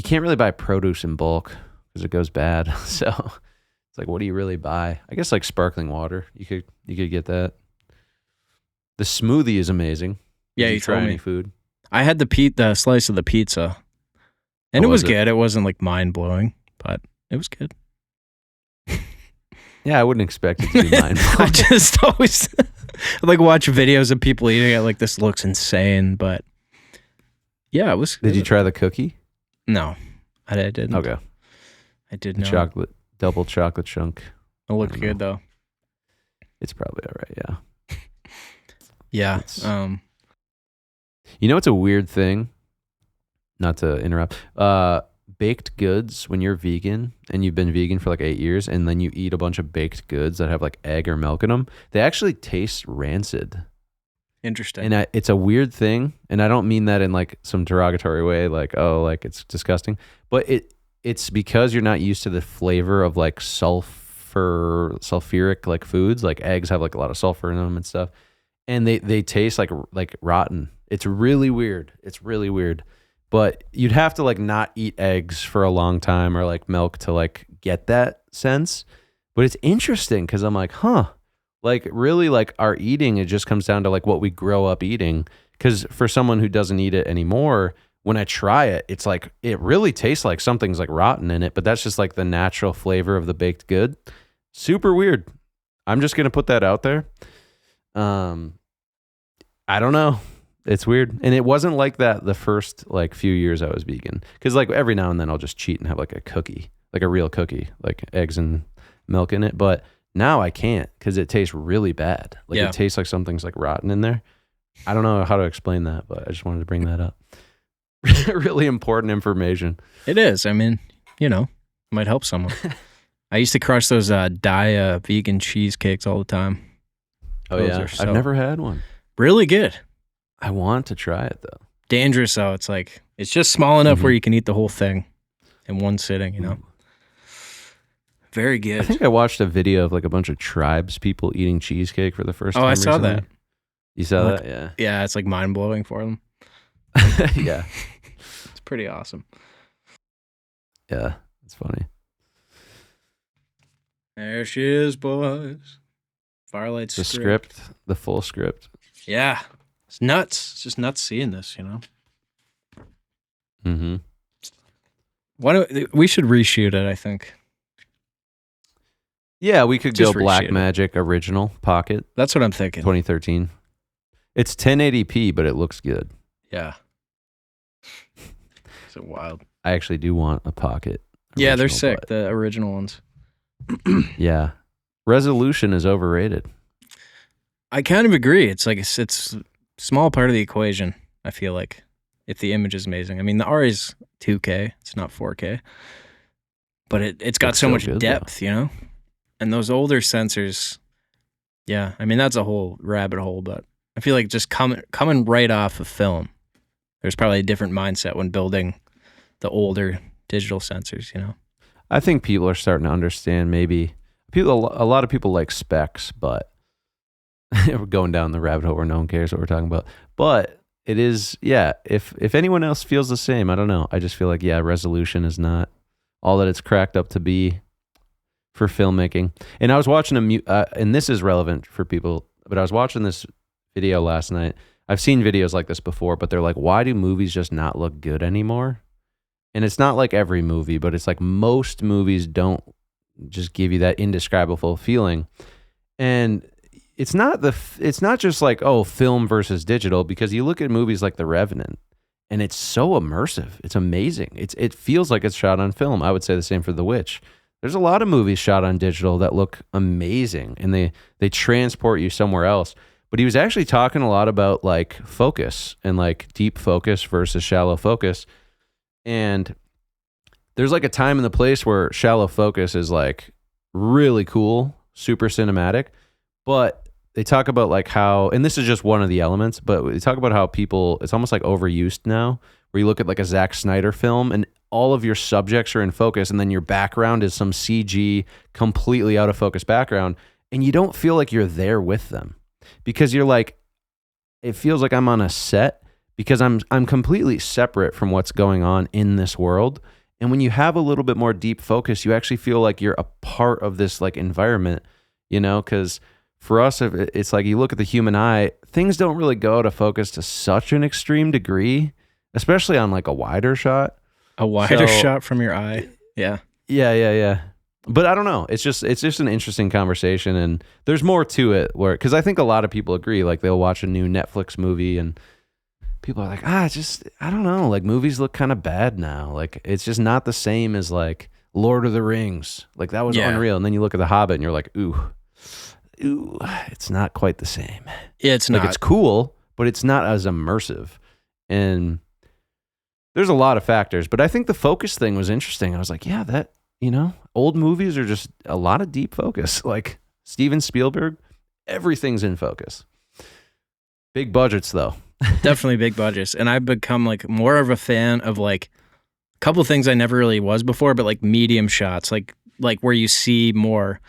can't really buy produce in bulk because it goes bad. So it's like, what do you really buy? I guess like sparkling water. You could get that. The smoothie is amazing. Yeah, you try any food. I had the slice of the pizza. And it was good. It wasn't like mind blowing, but it was good. Yeah, I wouldn't expect it to be mine. I just always like watch videos of people eating it. Like, this looks insane, but yeah, it was. Did you try the cookie? No, I didn't. Okay. I did The not. double chocolate chunk. It looked good though. It's probably all right. Yeah. Yeah. You know, it's a weird thing. Not to interrupt. Baked goods, when you're vegan and you've been vegan for like 8 years, and then you eat a bunch of baked goods that have like egg or milk in them, they actually taste rancid. Interesting. And it's a weird thing, and I don't mean that in like some derogatory way, like, oh, like it's disgusting, but it's because you're not used to the flavor of like sulfuric like foods. Like eggs have like a lot of sulfur in them and stuff, and they taste like rotten. It's really weird. But you'd have to like not eat eggs for a long time or like milk to like get that sense. But it's interesting because I'm like, like really like our eating, it just comes down to like what we grow up eating. Because for someone who doesn't eat it anymore, when I try it, it's like, it really tastes like something's like rotten in it, but that's just like the natural flavor of the baked good. Super weird. I'm just going to put that out there. I don't know. It's weird. And it wasn't like that the first like few years I was vegan. Because like every now and then I'll just cheat and have like a cookie, like a real cookie, like eggs and milk in it. But now I can't because it tastes really bad. Like it tastes like something's like rotten in there. I don't know how to explain that, but I just wanted to bring that up. Really important information. It is. I mean, you know, it might help someone. I used to crush those Daya vegan cheesecakes all the time. Those yeah. I've never had one. Really good. I want to try it though. Dangerous though. It's like, it's just small enough where you can eat the whole thing in one sitting, you know? Very good. I think I watched a video of like a bunch of tribes people eating cheesecake for the first time. Oh, I saw that. You saw that? Yeah. Yeah, it's like mind blowing for them. Yeah. It's pretty awesome. Yeah, it's funny. There she is, boys. Firelight the script, the full script. Yeah. It's nuts. It's just nuts seeing this, you know? Mm-hmm. We should reshoot it, I think. Yeah, we could go Black Magic original pocket. That's what I'm thinking. 2013. It's 1080p, but it looks good. Yeah. So wild. I actually do want a pocket. Yeah, they're sick, the original ones. Yeah. Resolution is overrated. I kind of agree. It's like it's a small part of the equation, I feel like, if the image is amazing. I mean, the R is 2K. It's not 4K. But it's got so much depth, you know? And those older sensors, yeah, I mean, that's a whole rabbit hole, but I feel like just coming right off of film, there's probably a different mindset when building the older digital sensors, you know? I think people are starting to understand maybe a lot of people like specs, but we're going down the rabbit hole where no one cares what we're talking about. But it is, yeah, if anyone else feels the same, I don't know. I just feel like, yeah, resolution is not all that it's cracked up to be for filmmaking. And I was watching and this is relevant for people, but I was watching this video last night. I've seen videos like this before, but they're like, why do movies just not look good anymore? And it's not like every movie, but it's like most movies don't just give you that indescribable feeling. And it's not just like, oh, film versus digital, because you look at movies like The Revenant and it's so immersive. It's amazing. It feels like it's shot on film. I would say the same for The Witch. There's a lot of movies shot on digital that look amazing and they transport you somewhere else. But he was actually talking a lot about like focus and like deep focus versus shallow focus. And there's like a time and the place where shallow focus is like really cool, super cinematic. But they talk about like how, and this is just one of the elements, but they talk about how it's almost like overused now, where you look at like a Zack Snyder film and all of your subjects are in focus and then your background is some CG completely out of focus background. And you don't feel like you're there with them because you're like, it feels like I'm on a set because I'm completely separate from what's going on in this world. And when you have a little bit more deep focus, you actually feel like you're a part of this like environment, you know, because for us, it's like you look at the human eye, things don't really go out of focus to such an extreme degree, especially on like a wider shot. A wider shot from your eye. Yeah. Yeah. But I don't know. It's just an interesting conversation, and there's more to it. Because I think a lot of people agree. Like they'll watch a new Netflix movie, and people are like, I don't know. Like movies look kind of bad now. Like it's just not the same as like Lord of the Rings. Like that was unreal. And then you look at The Hobbit, and you're like, ooh, it's not quite the same. Yeah, it's not. Like it's cool, but it's not as immersive. And there's a lot of factors, but I think the focus thing was interesting. I was like, yeah, that. Old movies are just a lot of deep focus. Like Steven Spielberg, everything's in focus. Big budgets, though. Definitely big budgets. And I've become like more of a fan of like a couple things I never really was before, but like medium shots, like where you see more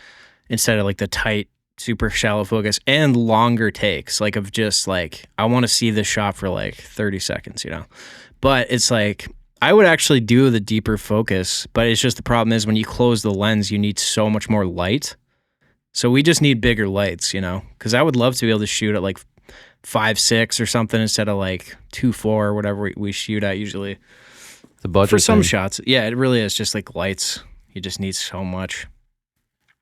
instead of like the tight, super shallow focus, and longer takes, like of just like, I want to see this shot for like 30 seconds, But it's like, I would actually do the deeper focus, but it's just the problem is when you close the lens, you need so much more light. So we just need bigger lights, because I would love to be able to shoot at like 5.6 or something instead of like 2.4 or whatever we shoot at usually. The budget for some thing. shots. Yeah, it really is just like lights. You just need so much.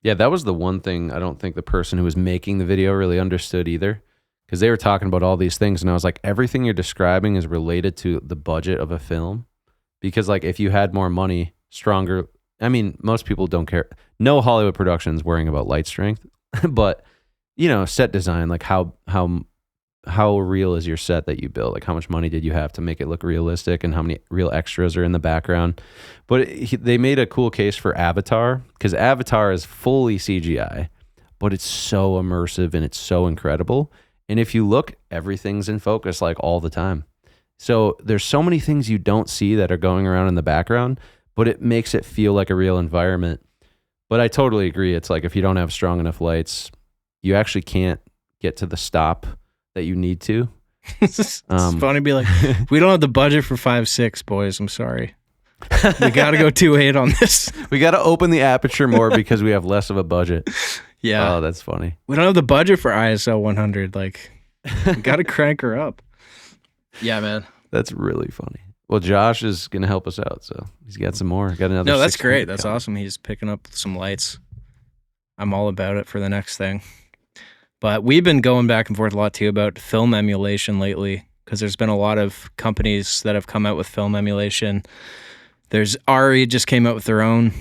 Yeah, that was the one thing I don't think the person who was making the video really understood either. Because they were talking about all these things, and I was like, everything you're describing is related to the budget of a film. Because like if you had more money, stronger, I mean, most people don't care. No Hollywood production's worrying about light strength, but set design, like how real is your set that you built? Like how much money did you have to make it look realistic, and how many real extras are in the background? But they made a cool case for Avatar, because Avatar is fully CGI, but it's so immersive and it's so incredible. And if you look, everything's in focus like all the time. So there's so many things you don't see that are going around in the background, but it makes it feel like a real environment. But I totally agree. It's like if you don't have strong enough lights, you actually can't get to the stop that you need to. It's funny to be like, we don't have the budget for 5.6, boys. I'm sorry. We got to go 2.8 on this. We got to open the aperture more because we have less of a budget. Yeah. Oh, that's funny. We don't have the budget for ISO 100. Like, we got to crank her up. Yeah, man. That's really funny. Well, Josh is going to help us out, so he's got some more. Got another. No, that's great. That's awesome. He's picking up some lights. I'm all about it for the next thing. But we've been going back and forth a lot, too, about film emulation lately, because there's been a lot of companies that have come out with film emulation. There's Ari just came out with their own,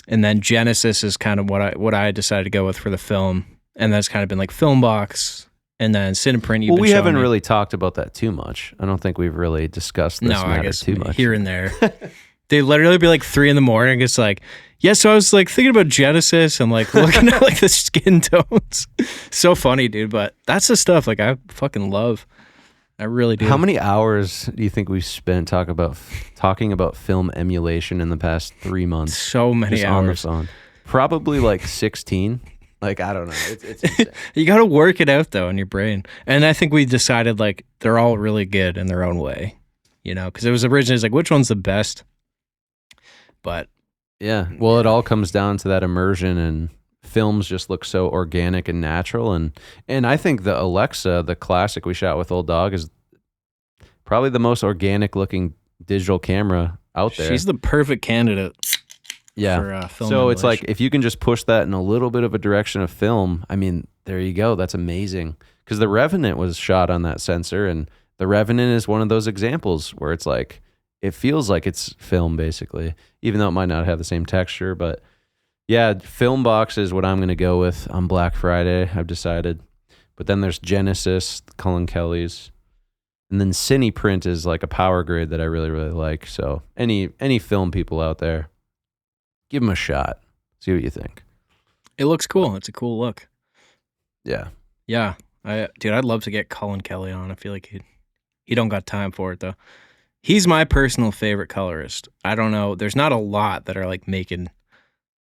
and then Genesis is kind of what I decided to go with for the film, and that's kind of been like Filmbox. And then Cineprint, we haven't really talked about that too much. I don't think we've really discussed this matter too much. Here and there. They literally be like 3 a.m. It's like, yeah, so I was like thinking about Genesis and like looking at like the skin tones. So funny, dude. But that's the stuff like I fucking love. I really do. How many hours do you think we've spent talking about film emulation in the past 3 months? So many hours. On the phone. Probably like 16. Like, I don't know. It's insane. You got to work it out, though, in your brain. And I think we decided, like, they're all really good in their own way, because it was originally like, which one's the best? But yeah, well, it all comes down to that immersion, and films just look so organic and natural. And I think the Alexa, the classic we shot with Old Dog, is probably the most organic looking digital camera out there. She's the perfect candidate. Yeah. For, film so emulation. It's like if you can just push that in a little bit of a direction of film, I mean, there you go. That's amazing. Because The Revenant was shot on that sensor, and The Revenant is one of those examples where it's like, it feels like it's film basically, even though it might not have the same texture. But yeah, Filmbox is what I'm going to go with on Black Friday, I've decided. But then there's Genesis, Cullen Kelly's. And then Cineprint is like a power grade that I really, really like. So any film people out there, give them a shot. See what you think. It looks cool. It's a cool look. Yeah. Yeah. I'd love to get Cullen Kelly on. I feel like he don't got time for it, though. He's my personal favorite colorist. I don't know. There's not a lot that are like making,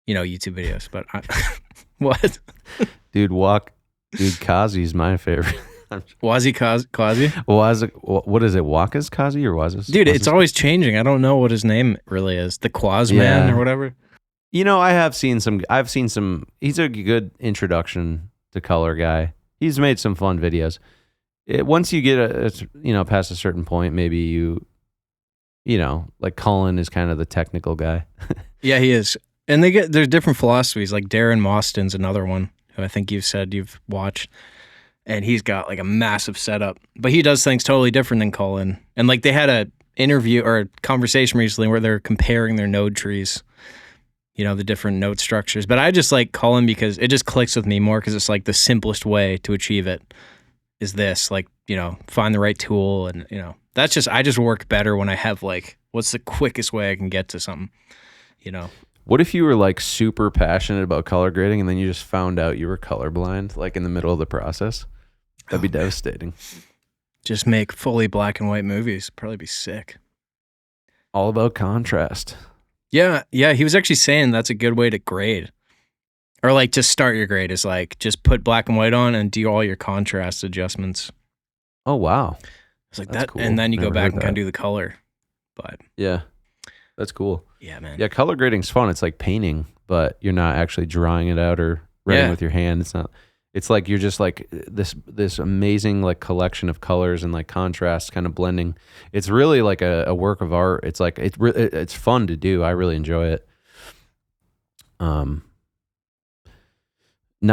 YouTube videos, but what? Dude, Kazi's my favorite. Wazi Kazi? What is it? Waka's Kazi or Waz's? Dude, it's always changing. I don't know what his name really is. The Quazman or whatever. I've seen some. He's a good introduction to color guy. He's made some fun videos. Once you get past a certain point, maybe like Cullen is kind of the technical guy. Yeah, he is. And there's different philosophies. Like Darren Moston's another one who I think you've said you've watched, and he's got like a massive setup, but he does things totally different than Cullen. And like they had a interview or a conversation recently where they're comparing their node trees, the different node structures. But I just like Cullen because it just clicks with me more because it's like the simplest way to achieve it is this, like, find the right tool. And, I just work better when I have like, what's the quickest way I can get to something, What if you were like super passionate about color grading and then you just found out you were colorblind, like in the middle of the process? That'd be devastating. Just make fully black and white movies. Probably be sick. All about contrast. Yeah. He was actually saying that's a good way to grade. Or like to start your grade is like just put black and white on and do all your contrast adjustments. Oh, wow. It's like that's that, cool. And then you go back and kind of do the color. But yeah, that's cool. Yeah, man. Yeah, color grading's fun. It's like painting, but you're not actually drawing it out or writing with your hand. It's not. It's like you're just like this amazing like collection of colors and like contrast kind of blending. It's really like a work of art. It's like it's fun to do. I really enjoy it. Not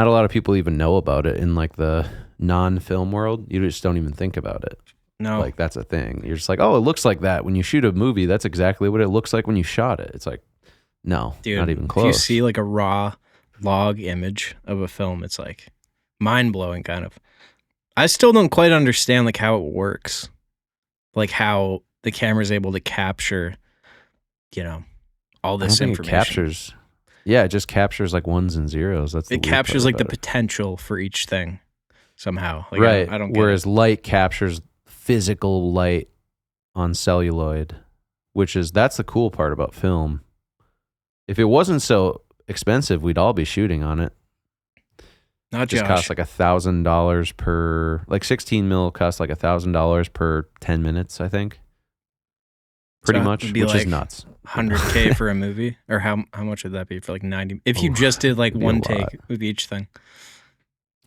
a lot of people even know about it in like the non-film world. You just don't even think about it. No. Like that's a thing. You're just like, oh, it looks like that. When you shoot a movie, that's exactly what it looks like when you shot it. It's like, no, dude, not even close. If you see like a raw log image of a film, it's like mind-blowing kind of. I still don't quite understand like how it works. Like how the camera is able to capture, all this information. It captures. Yeah, it just captures like ones and zeros. It captures like the potential for each thing somehow. Like, right. I don't get Whereas it. Light captures physical light on celluloid, that's the cool part about film. If it wasn't so expensive, we'd all be shooting on it. Not just costs like $1,000 per, like 16 mil costs like $1,000 per 10 minutes, I think. Pretty much, which like is nuts. 100K for a movie, or how much would that be for like 90? If you just did like one take with each thing.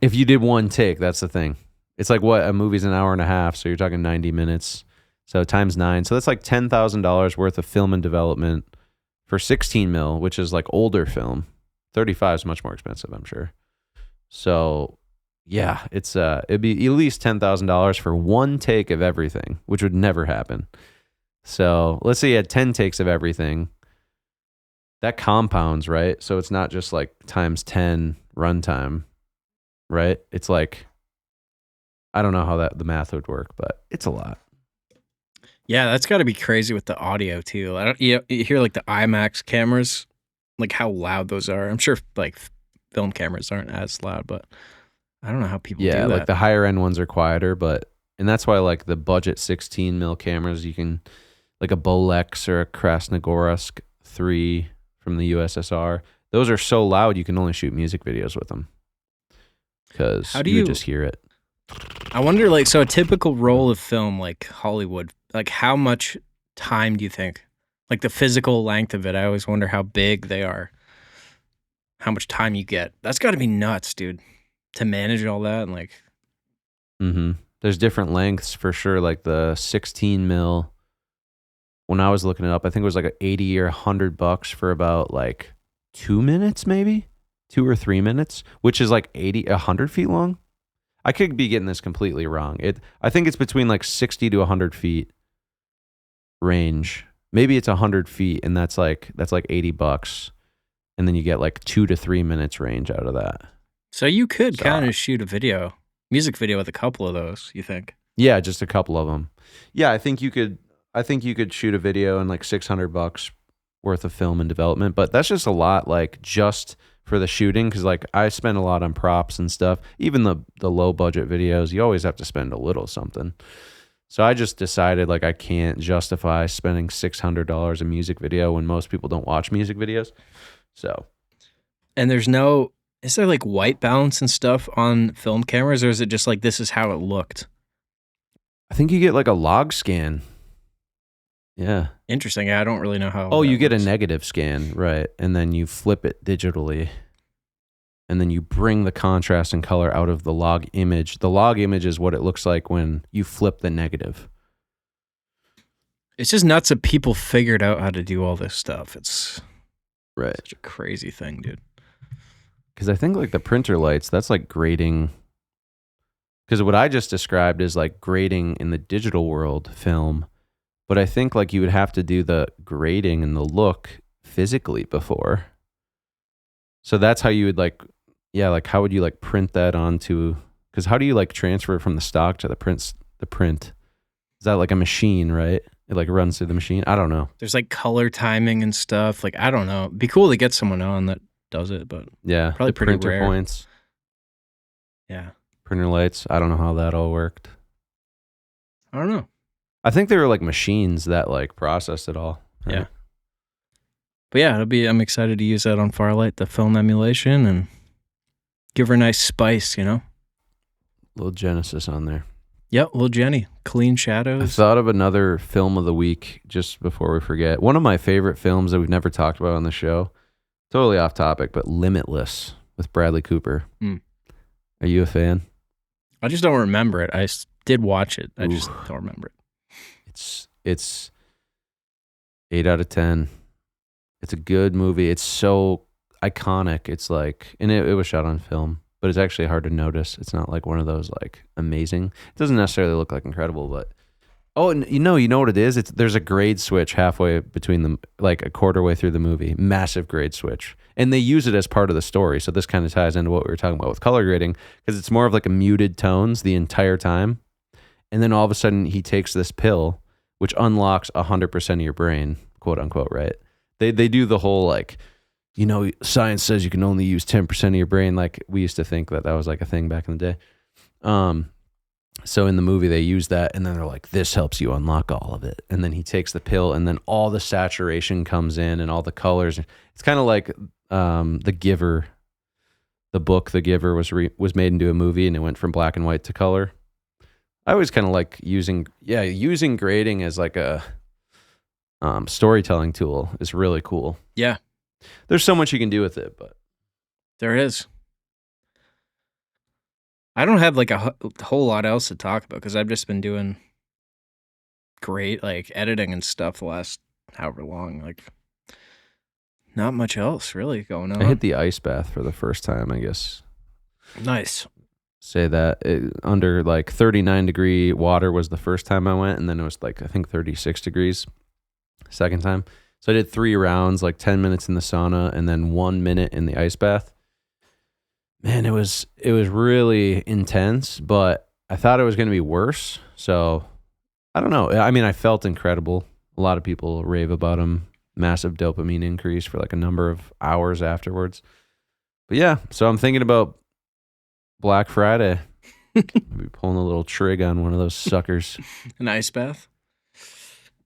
If you did one take, that's the thing. It's like what a movie's an hour and a half, so you're talking 90 minutes. So times 9, so that's like $10,000 worth of film and development for 16 mil, which is like older film. 35 is much more expensive, I'm sure. So yeah, it'd be at least $10,000 for one take of everything, which would never happen. So let's say you had 10 takes of everything. That compounds, right? So it's not just like times 10 runtime, right? It's like, I don't know how the math would work, but it's a lot. Yeah, that's got to be crazy with the audio too. You hear like the IMAX cameras, like how loud those are. I'm sure like film cameras aren't as loud, but I don't know how people do that. Yeah, like the higher end ones are quieter, and that's why like the budget 16 mil cameras, you can, like a Bolex or a Krasnogorsk 3 from the USSR, those are so loud you can only shoot music videos with them because you just hear it. I wonder, like, so a typical roll of film, like Hollywood, like how much time do you think? Like the physical length of it, I always wonder how big they are, how much time you get. That's got to be nuts, dude, to manage all that and like. Mm-hmm. There's different lengths for sure, like the 16 mil. When I was looking it up, I think it was like $80 or $100 for about like 2 minutes, maybe 2 or 3 minutes, which is like 100 feet long. I could be getting this completely wrong. I think it's between like 60 to 100 feet range. Maybe it's 100 feet, and that's like $80, and then you get like 2 to 3 minutes range out of that. So you could kind of shoot a music video with a couple of those. You think? Yeah, just a couple of them. Yeah, I think you could shoot a video in like $600 worth of film and development, but that's just a lot, like just for the shooting, because like I spend a lot on props and stuff. Even the low budget videos, you always have to spend a little something. So I just decided like I can't justify spending $600 a music video when most people don't watch music videos. So, and is there like white balance and stuff on film cameras, or is it just like this is how it looked? I think you get like a log scan. Yeah. Interesting. I don't really know how. Oh, you get a negative scan, right? And then you flip it digitally. And then you bring the contrast and color out of the log image. The log image is what it looks like when you flip the negative. It's just nuts that people figured out how to do all this stuff. Right. Such a crazy thing, dude. Because I think like the printer lights, that's like grading. Because what I just described is like grading in the digital world film. But I think like you would have to do the grading and the look physically before. So that's how you would like, yeah, like how would you like print that onto, because how do you like transfer it from the stock to the print? Is that like a machine, right? It like runs through the machine? I don't know. There's like color timing and stuff. Like, I don't know. It'd be cool to get someone on that does it, but Yeah. probably pretty printer rare. Points. Yeah. Printer lights. I don't know how that all worked. I don't know. I think there were like machines that like processed it all. Right? Yeah. But yeah, I'm excited to use that on Farlight, the film emulation, and give her a nice spice, you know? Little Genesis on there. Yep, little Jenny. Clean I shadows. thought of another film of the week just before we forget. One of my favorite films that we've never talked about on the show. Totally off topic, but Limitless with Bradley Cooper. Mm. Are you a fan? I just don't remember it. I did watch it. I just don't remember it. It's 8 out of 10. It's a good movie. It's so iconic. It's like, and it was shot on film, but it's actually hard to notice. It's not like one of those like amazing. It doesn't necessarily look like incredible, but and you know what it is? There's a grade switch halfway between them, like a quarter way through the movie. Massive grade switch. And they use it as part of the story. So this kind of ties into what we were talking about with color grading, because it's more of like a muted tones the entire time. And then all of a sudden he takes this pill, which unlocks 100% of your brain, quote unquote, right? They do the whole like, you know, science says you can only use 10% of your brain. Like we used to think that was like a thing back in the day. So in the movie they use that, and then they're like, this helps you unlock all of it. And then he takes the pill, and then all the saturation comes in and all the colors. It's kind of like The Giver. The book The Giver was made into a movie, and it went from black and white to color. I always kind of like using grading as like a storytelling tool is really cool. Yeah. There's so much you can do with it, but there is. I don't have like a whole lot else to talk about because I've just been doing great like editing and stuff the last however long. Like, not much else really going on. I hit the ice bath for the first time, I guess. Nice. Say that under like 39-degree water was the first time I went, and then it was like I think 36 degrees second time. So I did 3 rounds, like 10 minutes in the sauna and then 1 minute in the ice bath. Man, it was really intense, but I thought it was going to be worse. So I don't know. I mean, I felt incredible. A lot of people rave about them. Massive dopamine increase for like a number of hours afterwards. But yeah, so I'm thinking about Black Friday. I'll be pulling a little trig on one of those suckers. An ice bath?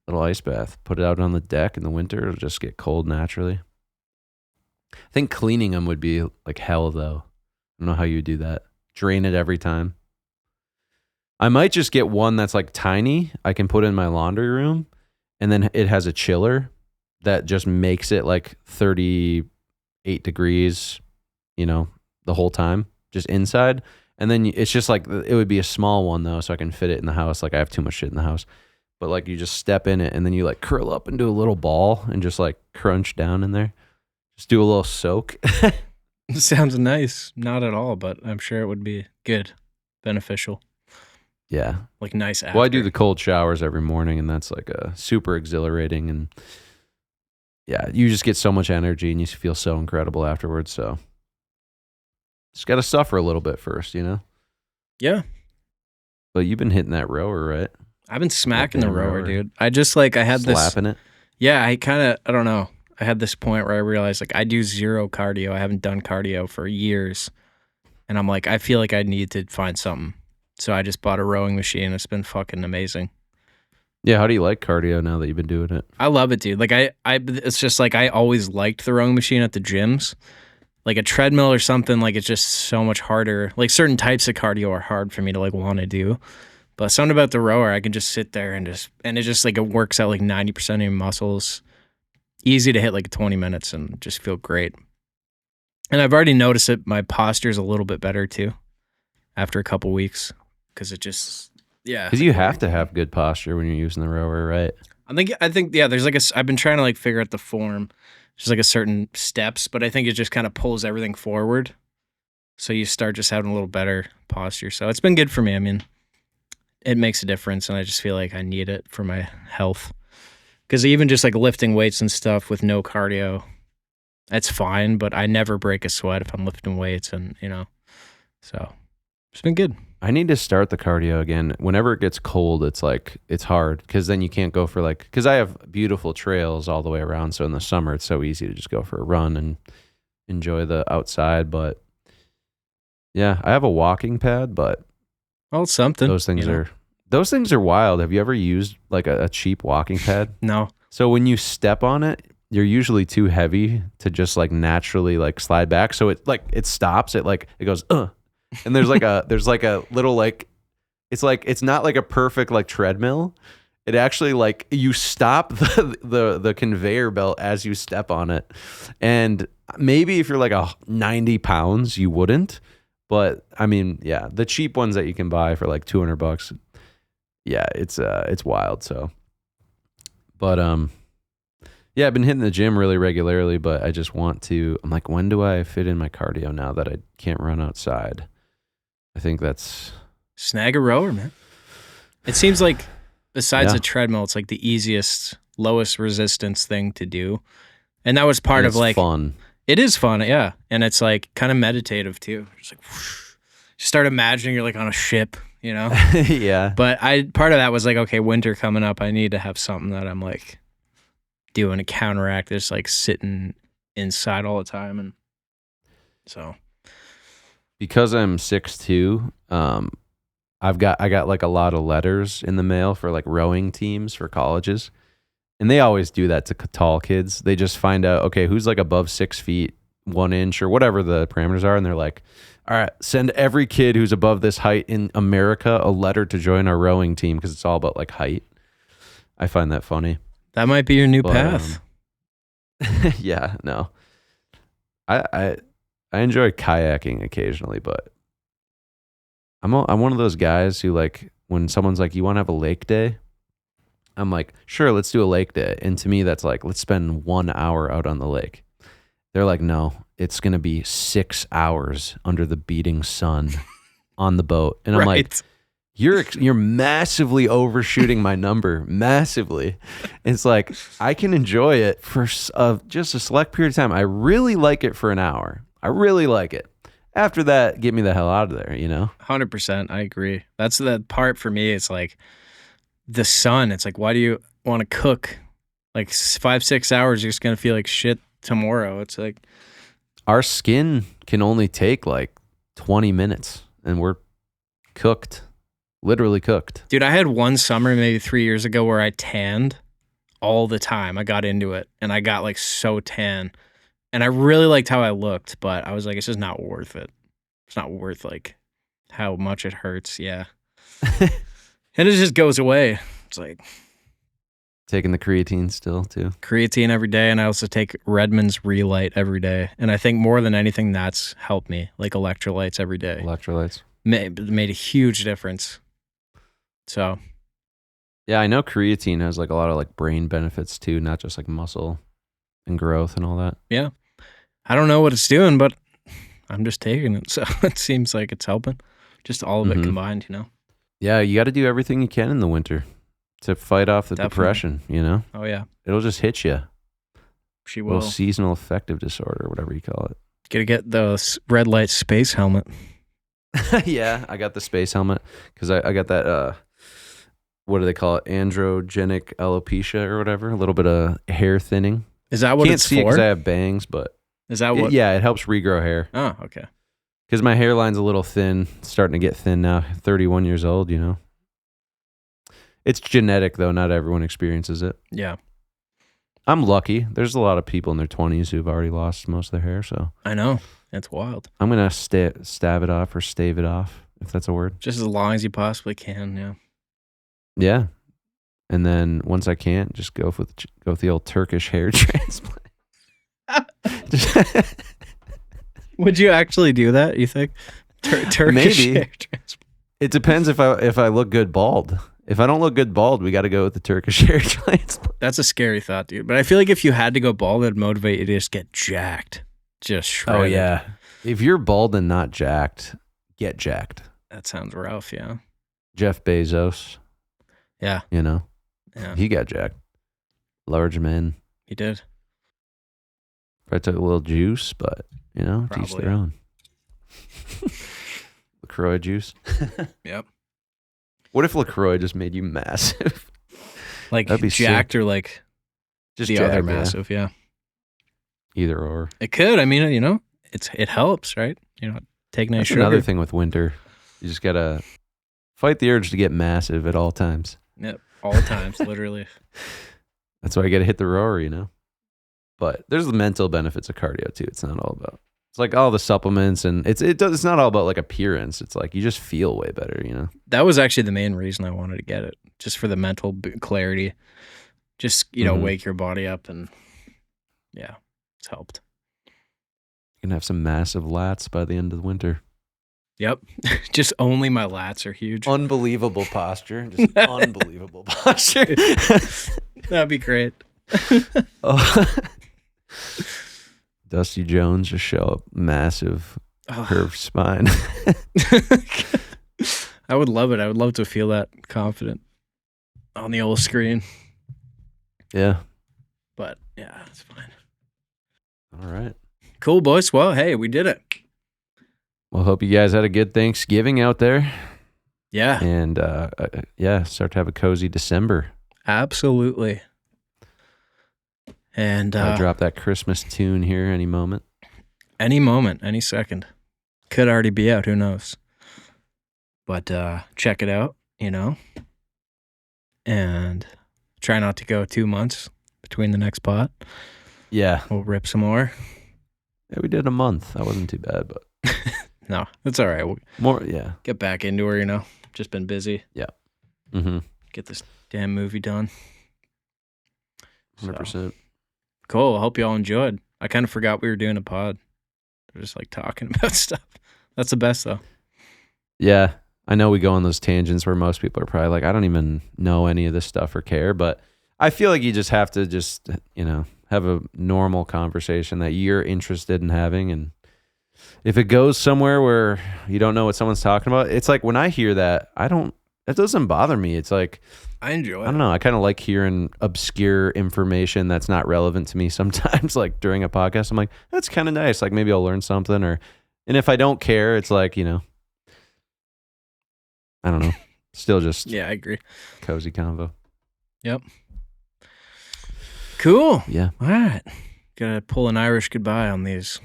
Little ice bath. Put it out on the deck in the winter. It'll just get cold naturally. I think cleaning them would be like hell, though. I don't know how you do that. Drain it every time. I might just get one that's like tiny. I can put in my laundry room, and then it has a chiller that just makes it like 38 degrees, you know, the whole time, just inside. And then it's just like, it would be a small one though, so I can fit it in the house. Like I have too much shit in the house. But like you just step in it, and then you like curl up into a little ball and just like crunch down in there. Just do a little soak. Sounds nice. Not at all, but I'm sure it would be good, beneficial. Yeah. Like nice after. Well, I do the cold showers every morning, and that's like a super exhilarating, and yeah, you just get so much energy and you feel so incredible afterwards. So just got to suffer a little bit first, you know? Yeah. But you've been hitting that rower, right? I've been smacking the rower, dude. I just like, I had slapping it. Yeah, I don't know. I had this point where I realized like I do zero cardio. I haven't done cardio for years. And I'm like, I feel like I need to find something. So I just bought a rowing machine. It's been fucking amazing. Yeah, how do you like cardio now that you've been doing it? I love it, dude. Like it's just like I always liked the rowing machine at the gyms. Like a treadmill or something, like it's just so much harder. Like certain types of cardio are hard for me to like want to do. But something about the rower, I can just sit there and it just like it works out like 90% of your muscles. Easy to hit like 20 minutes and just feel great. And I've already noticed that my posture is a little bit better too after a couple weeks because it just, yeah. Because you have to have good posture when you're using the rower, right? I think yeah, there's like I've been trying to like figure out the form. There's like a certain steps, but I think it just kind of pulls everything forward. So you start just having a little better posture. So it's been good for me. I mean, it makes a difference, and I just feel like I need it for my health. Because even just like lifting weights and stuff with no cardio, that's fine, but I never break a sweat if I'm lifting weights, and so it's been good. I need to start the cardio again. Whenever it gets cold, it's hard because then you can't go for because I have beautiful trails all the way around. So in the summer, it's so easy to just go for a run and enjoy the outside. But yeah, I have a walking pad, but it's something. Those things are wild. Have you ever used like a cheap walking pad? No. So when you step on it, you're usually too heavy to just like naturally like slide back. So it stops. It goes, and there's like a little it's not like a perfect like treadmill. It actually like you stop the conveyor belt as you step on it. And maybe if you're like 90 pounds, you wouldn't. But I mean, yeah, the cheap ones that you can buy for like $200, yeah, it's wild. So, but yeah, I've been hitting the gym really regularly, but I just I'm like, when do I fit in my cardio now that I can't run outside? I think that's snag a rower, man. It seems like besides a treadmill, it's like the easiest, lowest resistance thing to do. And that was part of like fun. It is fun, yeah. And it's like kind of meditative too. Just like whoosh. You start imagining you're like on a ship, Yeah. But part of that was like, okay, winter coming up, I need to have something that I'm like doing to counteract this like sitting inside all the time. And so because I'm 6'2", I got like a lot of letters in the mail for like rowing teams for colleges. And they always do that to tall kids. They just find out, okay, who's like above 6 feet, 1 inch or whatever the parameters are. And they're like, all right, send every kid who's above this height in America a letter to join our rowing team because it's all about like height. I find that funny. That might be your new path. Yeah, no. I enjoy kayaking occasionally, but I'm one of those guys who like when someone's like, you want to have a lake day? I'm like, sure, let's do a lake day. And to me, that's like, let's spend 1 hour out on the lake. They're like, no, it's going to be 6 hours under the beating sun on the boat. And I'm like, you're massively overshooting my number, massively. It's like, I can enjoy it for just a select period of time. I really like it for an hour. I really like it. After that, get me the hell out of there, 100%. I agree. That's the part for me. It's like the sun. It's like, why do you want to cook? Like 5-6 hours, you're just going to feel like shit tomorrow. It's like our skin can only take like 20 minutes and we're cooked, literally cooked. Dude, I had one summer maybe 3 years ago where I tanned all the time. I got into it and I got like so tan and I really liked how I looked, but I was like, it's just not worth it. It's not worth like how much it hurts. Yeah. And it just goes away. It's like taking the creatine still too. Creatine every day, and I also take Redmond's Relight every day. And I think more than anything, that's helped me. Like electrolytes every day. Electrolytes made a huge difference. So, yeah, I know creatine has like a lot of like brain benefits too, not just like muscle and growth and all that. Yeah, I don't know what it's doing, but I'm just taking it, so it seems like it's helping. Just all of it combined, Yeah, you got to do everything you can in the winter to fight off the depression, Oh, yeah. It'll just hit you. She will. Seasonal affective disorder, whatever you call it. Gotta get the red light space helmet. Yeah, I got the space helmet because I got that, what do they call it? Androgenic alopecia or whatever. A little bit of hair thinning. Is that what Can't it's see for? because I have bangs, but is that what? Yeah, it helps regrow hair. Oh, okay. Because my hairline's a little thin, starting to get thin now. 31 years old, It's genetic, though. Not everyone experiences it. Yeah. I'm lucky. There's a lot of people in their 20s who've already lost most of their hair, so. I know. It's wild. I'm going to stab it off or stave it off, if that's a word. Just as long as you possibly can, yeah. Yeah. And then once I can't, just go with the old Turkish hair transplant. Would you actually do that, you think? Turkish Maybe. hair transplant. It depends if I look good bald. If I don't look good bald, we got to go with the Turkish hair transplant. That's a scary thought, dude. But I feel like if you had to go bald, it'd motivate you to just get jacked. Just shredded. Oh, yeah. If you're bald and not jacked, get jacked. That sounds rough, yeah. Jeff Bezos. Yeah. You know? Yeah. He got jacked. Large man. He did. Probably took a little juice, but, you know, to each their own. LaCroix juice. Yep. What if LaCroix just made you massive? Like jacked sick. Or like just the jacked, other massive, yeah. Either or. It could. I mean, you know, it helps, right? You know, take nice sugar. Another thing with winter. You just got to fight the urge to get massive at all times. Yep. All the times, literally. That's why you got to hit the rower, you know? But there's the mental benefits of cardio too. It's not all about, it's like all the supplements and it's not all about like appearance. It's like you just feel way better, you know? That was actually the main reason I wanted to get it, just for the mental clarity. Just, you know, wake your body up and yeah, it's helped. You can have some massive lats by the end of the winter. Yep. Just only my lats are huge. Unbelievable posture. Just unbelievable posture. That'd be great. Dusty Jones just show up, massive curved spine. I would love it. I would love to feel that confident on the old screen. Yeah. But yeah, it's fine. All right. Cool, boys. Well, hey, we did it. Well, hope you guys had a good Thanksgiving out there. Yeah. And start to have a cozy December. Absolutely. And I'll drop that Christmas tune here any moment. Any moment, any second. Could already be out, who knows? But check it out, you know. And try not to go 2 months between the next pot. Yeah. We'll rip some more. Yeah, we did a month. That wasn't too bad, but no, it's all right. We'll get back into her, you know. Just been busy. Yeah. Mm-hmm. Get this damn movie done. 100%. So. Cool. I hope you all enjoyed. I kind of forgot we were doing a pod. We're just like talking about stuff. That's the best though. Yeah. I know we go on those tangents where most people are probably like, I don't even know any of this stuff or care, but I feel like you just have to just, you know, have a normal conversation that you're interested in having. And if it goes somewhere where you don't know what someone's talking about, it's like when I hear that, it doesn't bother me. It's like, I enjoy it. I don't know. I kind of like hearing obscure information that's not relevant to me sometimes, like during a podcast. I'm like, that's kind of nice. Like maybe I'll learn something and if I don't care, it's like, you know, I don't know. Still just yeah, I agree. Cozy convo. Yep. Cool. Yeah. All right. Gotta pull an Irish goodbye on these.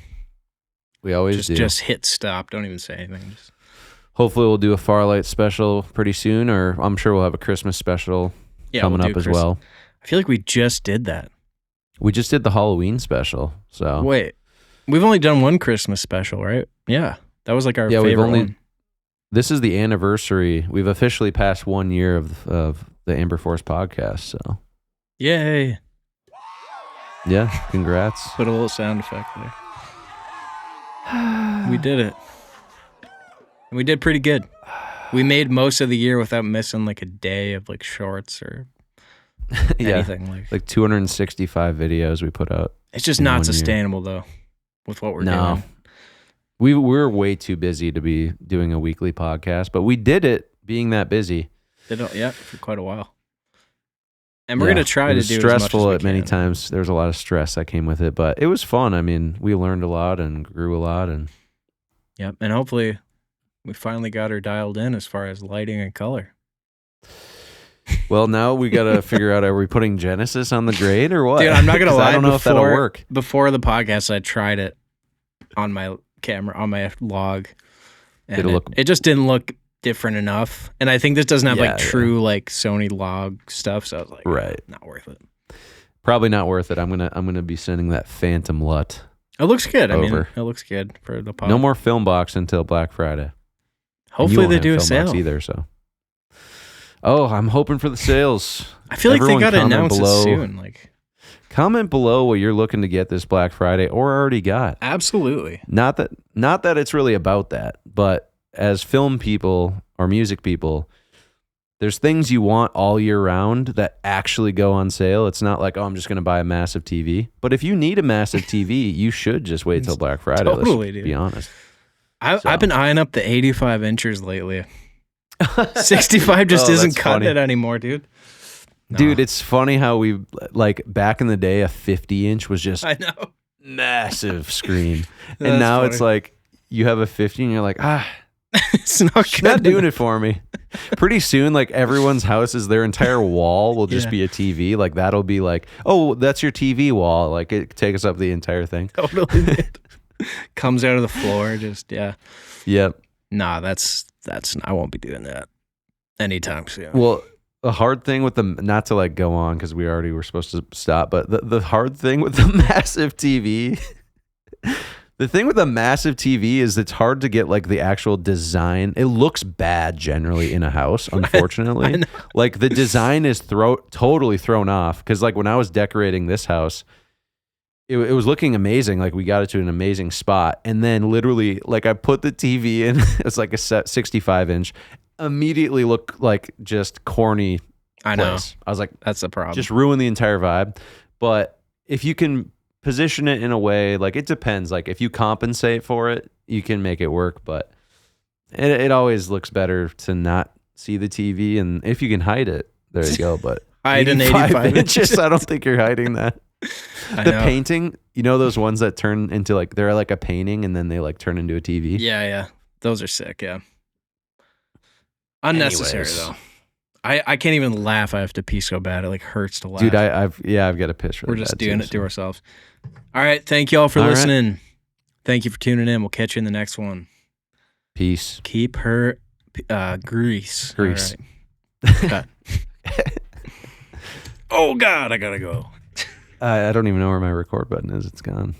We always do. Just hit stop. Don't even say anything. Hopefully we'll do a Farlight special pretty soon, or I'm sure we'll have a Christmas special coming up as well. I feel like we just did that. We just did the Halloween special. So wait, we've only done one Christmas special, right? Yeah. That was like our favorite one. This is the anniversary. We've officially passed 1 year of the Amber Force podcast. So yay. Yeah, congrats. Put a little sound effect there. We did it. And we did pretty good. We made most of the year without missing like a day of like shorts or anything. Like 265 videos we put out. It's just not sustainable though with what we're doing. We're way too busy to be doing a weekly podcast, but we did it being that busy. For quite a while. And we're going to try to do it stressful as much as we many can. times. There was a lot of stress that came with it, but it was fun. I mean, we learned a lot and grew a lot. Yep. And hopefully we finally got her dialed in as far as lighting and color. Well, now we got to figure out, are we putting Genesis on the grade or what? Dude, I'm not going to lie. I don't know if that'll work. Before the podcast, I tried it on my camera, on my log. And it just didn't look different enough. And I think this doesn't have true like Sony log stuff. So I was like, right, not worth it. Probably not worth it. I'm gonna be sending that Phantom LUT. It looks good. I mean, it looks good for the pod. No more film box until Black Friday. Hopefully they do a sale either. So, I'm hoping for the sales. I feel like they got to announce it soon. Like, comment below what you're looking to get this Black Friday or already got. Absolutely. Not that it's really about that, but as film people or music people, there's things you want all year round that actually go on sale. It's not like, oh, I'm just going to buy a massive TV. But if you need a massive TV, you should just wait till Black Friday. Totally, let's dude. be honest. I've been eyeing up the 85 inches lately. 65 just isn't cutting it anymore, dude. No. Dude, it's funny how we, like, back in the day, a 50-inch was just massive screen. And now funny. It's like, you have a 50 and you're like, it's not doing it for me. Pretty soon, like, everyone's houses, their entire wall will just be a TV. Like, that'll be like, oh, that's your TV wall. Like, it takes up the entire thing. Totally. Comes out of the floor, just, Yep. Nah, that's, I won't be doing that anytime soon. Well, the hard thing with not to like go on because we already were supposed to stop, but the hard thing with the massive TV, the thing with the massive TV is it's hard to get like the actual design. It looks bad generally in a house, unfortunately. Like the design is totally thrown off because like when I was decorating this house, it was looking amazing. Like we got it to an amazing spot. And then literally like I put the TV in, it's like a 65-inch, immediately look like just corny. I know. I was like, that's the problem. Just ruin the entire vibe. But if you can position it in a way, like it depends. Like if you compensate for it, you can make it work. But it always looks better to not see the TV. And if you can hide it, there you go. But hide an 85 inches. I don't think you're hiding that. The painting, you know those ones that turn into like, they're like a painting and then they like turn into a TV? Yeah. Those are sick, yeah. Unnecessary, though. I can't even laugh. I have to pee so bad. It like hurts to laugh. Dude, I've got a piss. We're just doing it to ourselves. All right. Thank you all for listening. Right. Thank you for tuning in. We'll catch you in the next one. Peace. Keep her grease. Grease. Right. Oh, God, I got to go. I don't even know where my record button is. It's gone.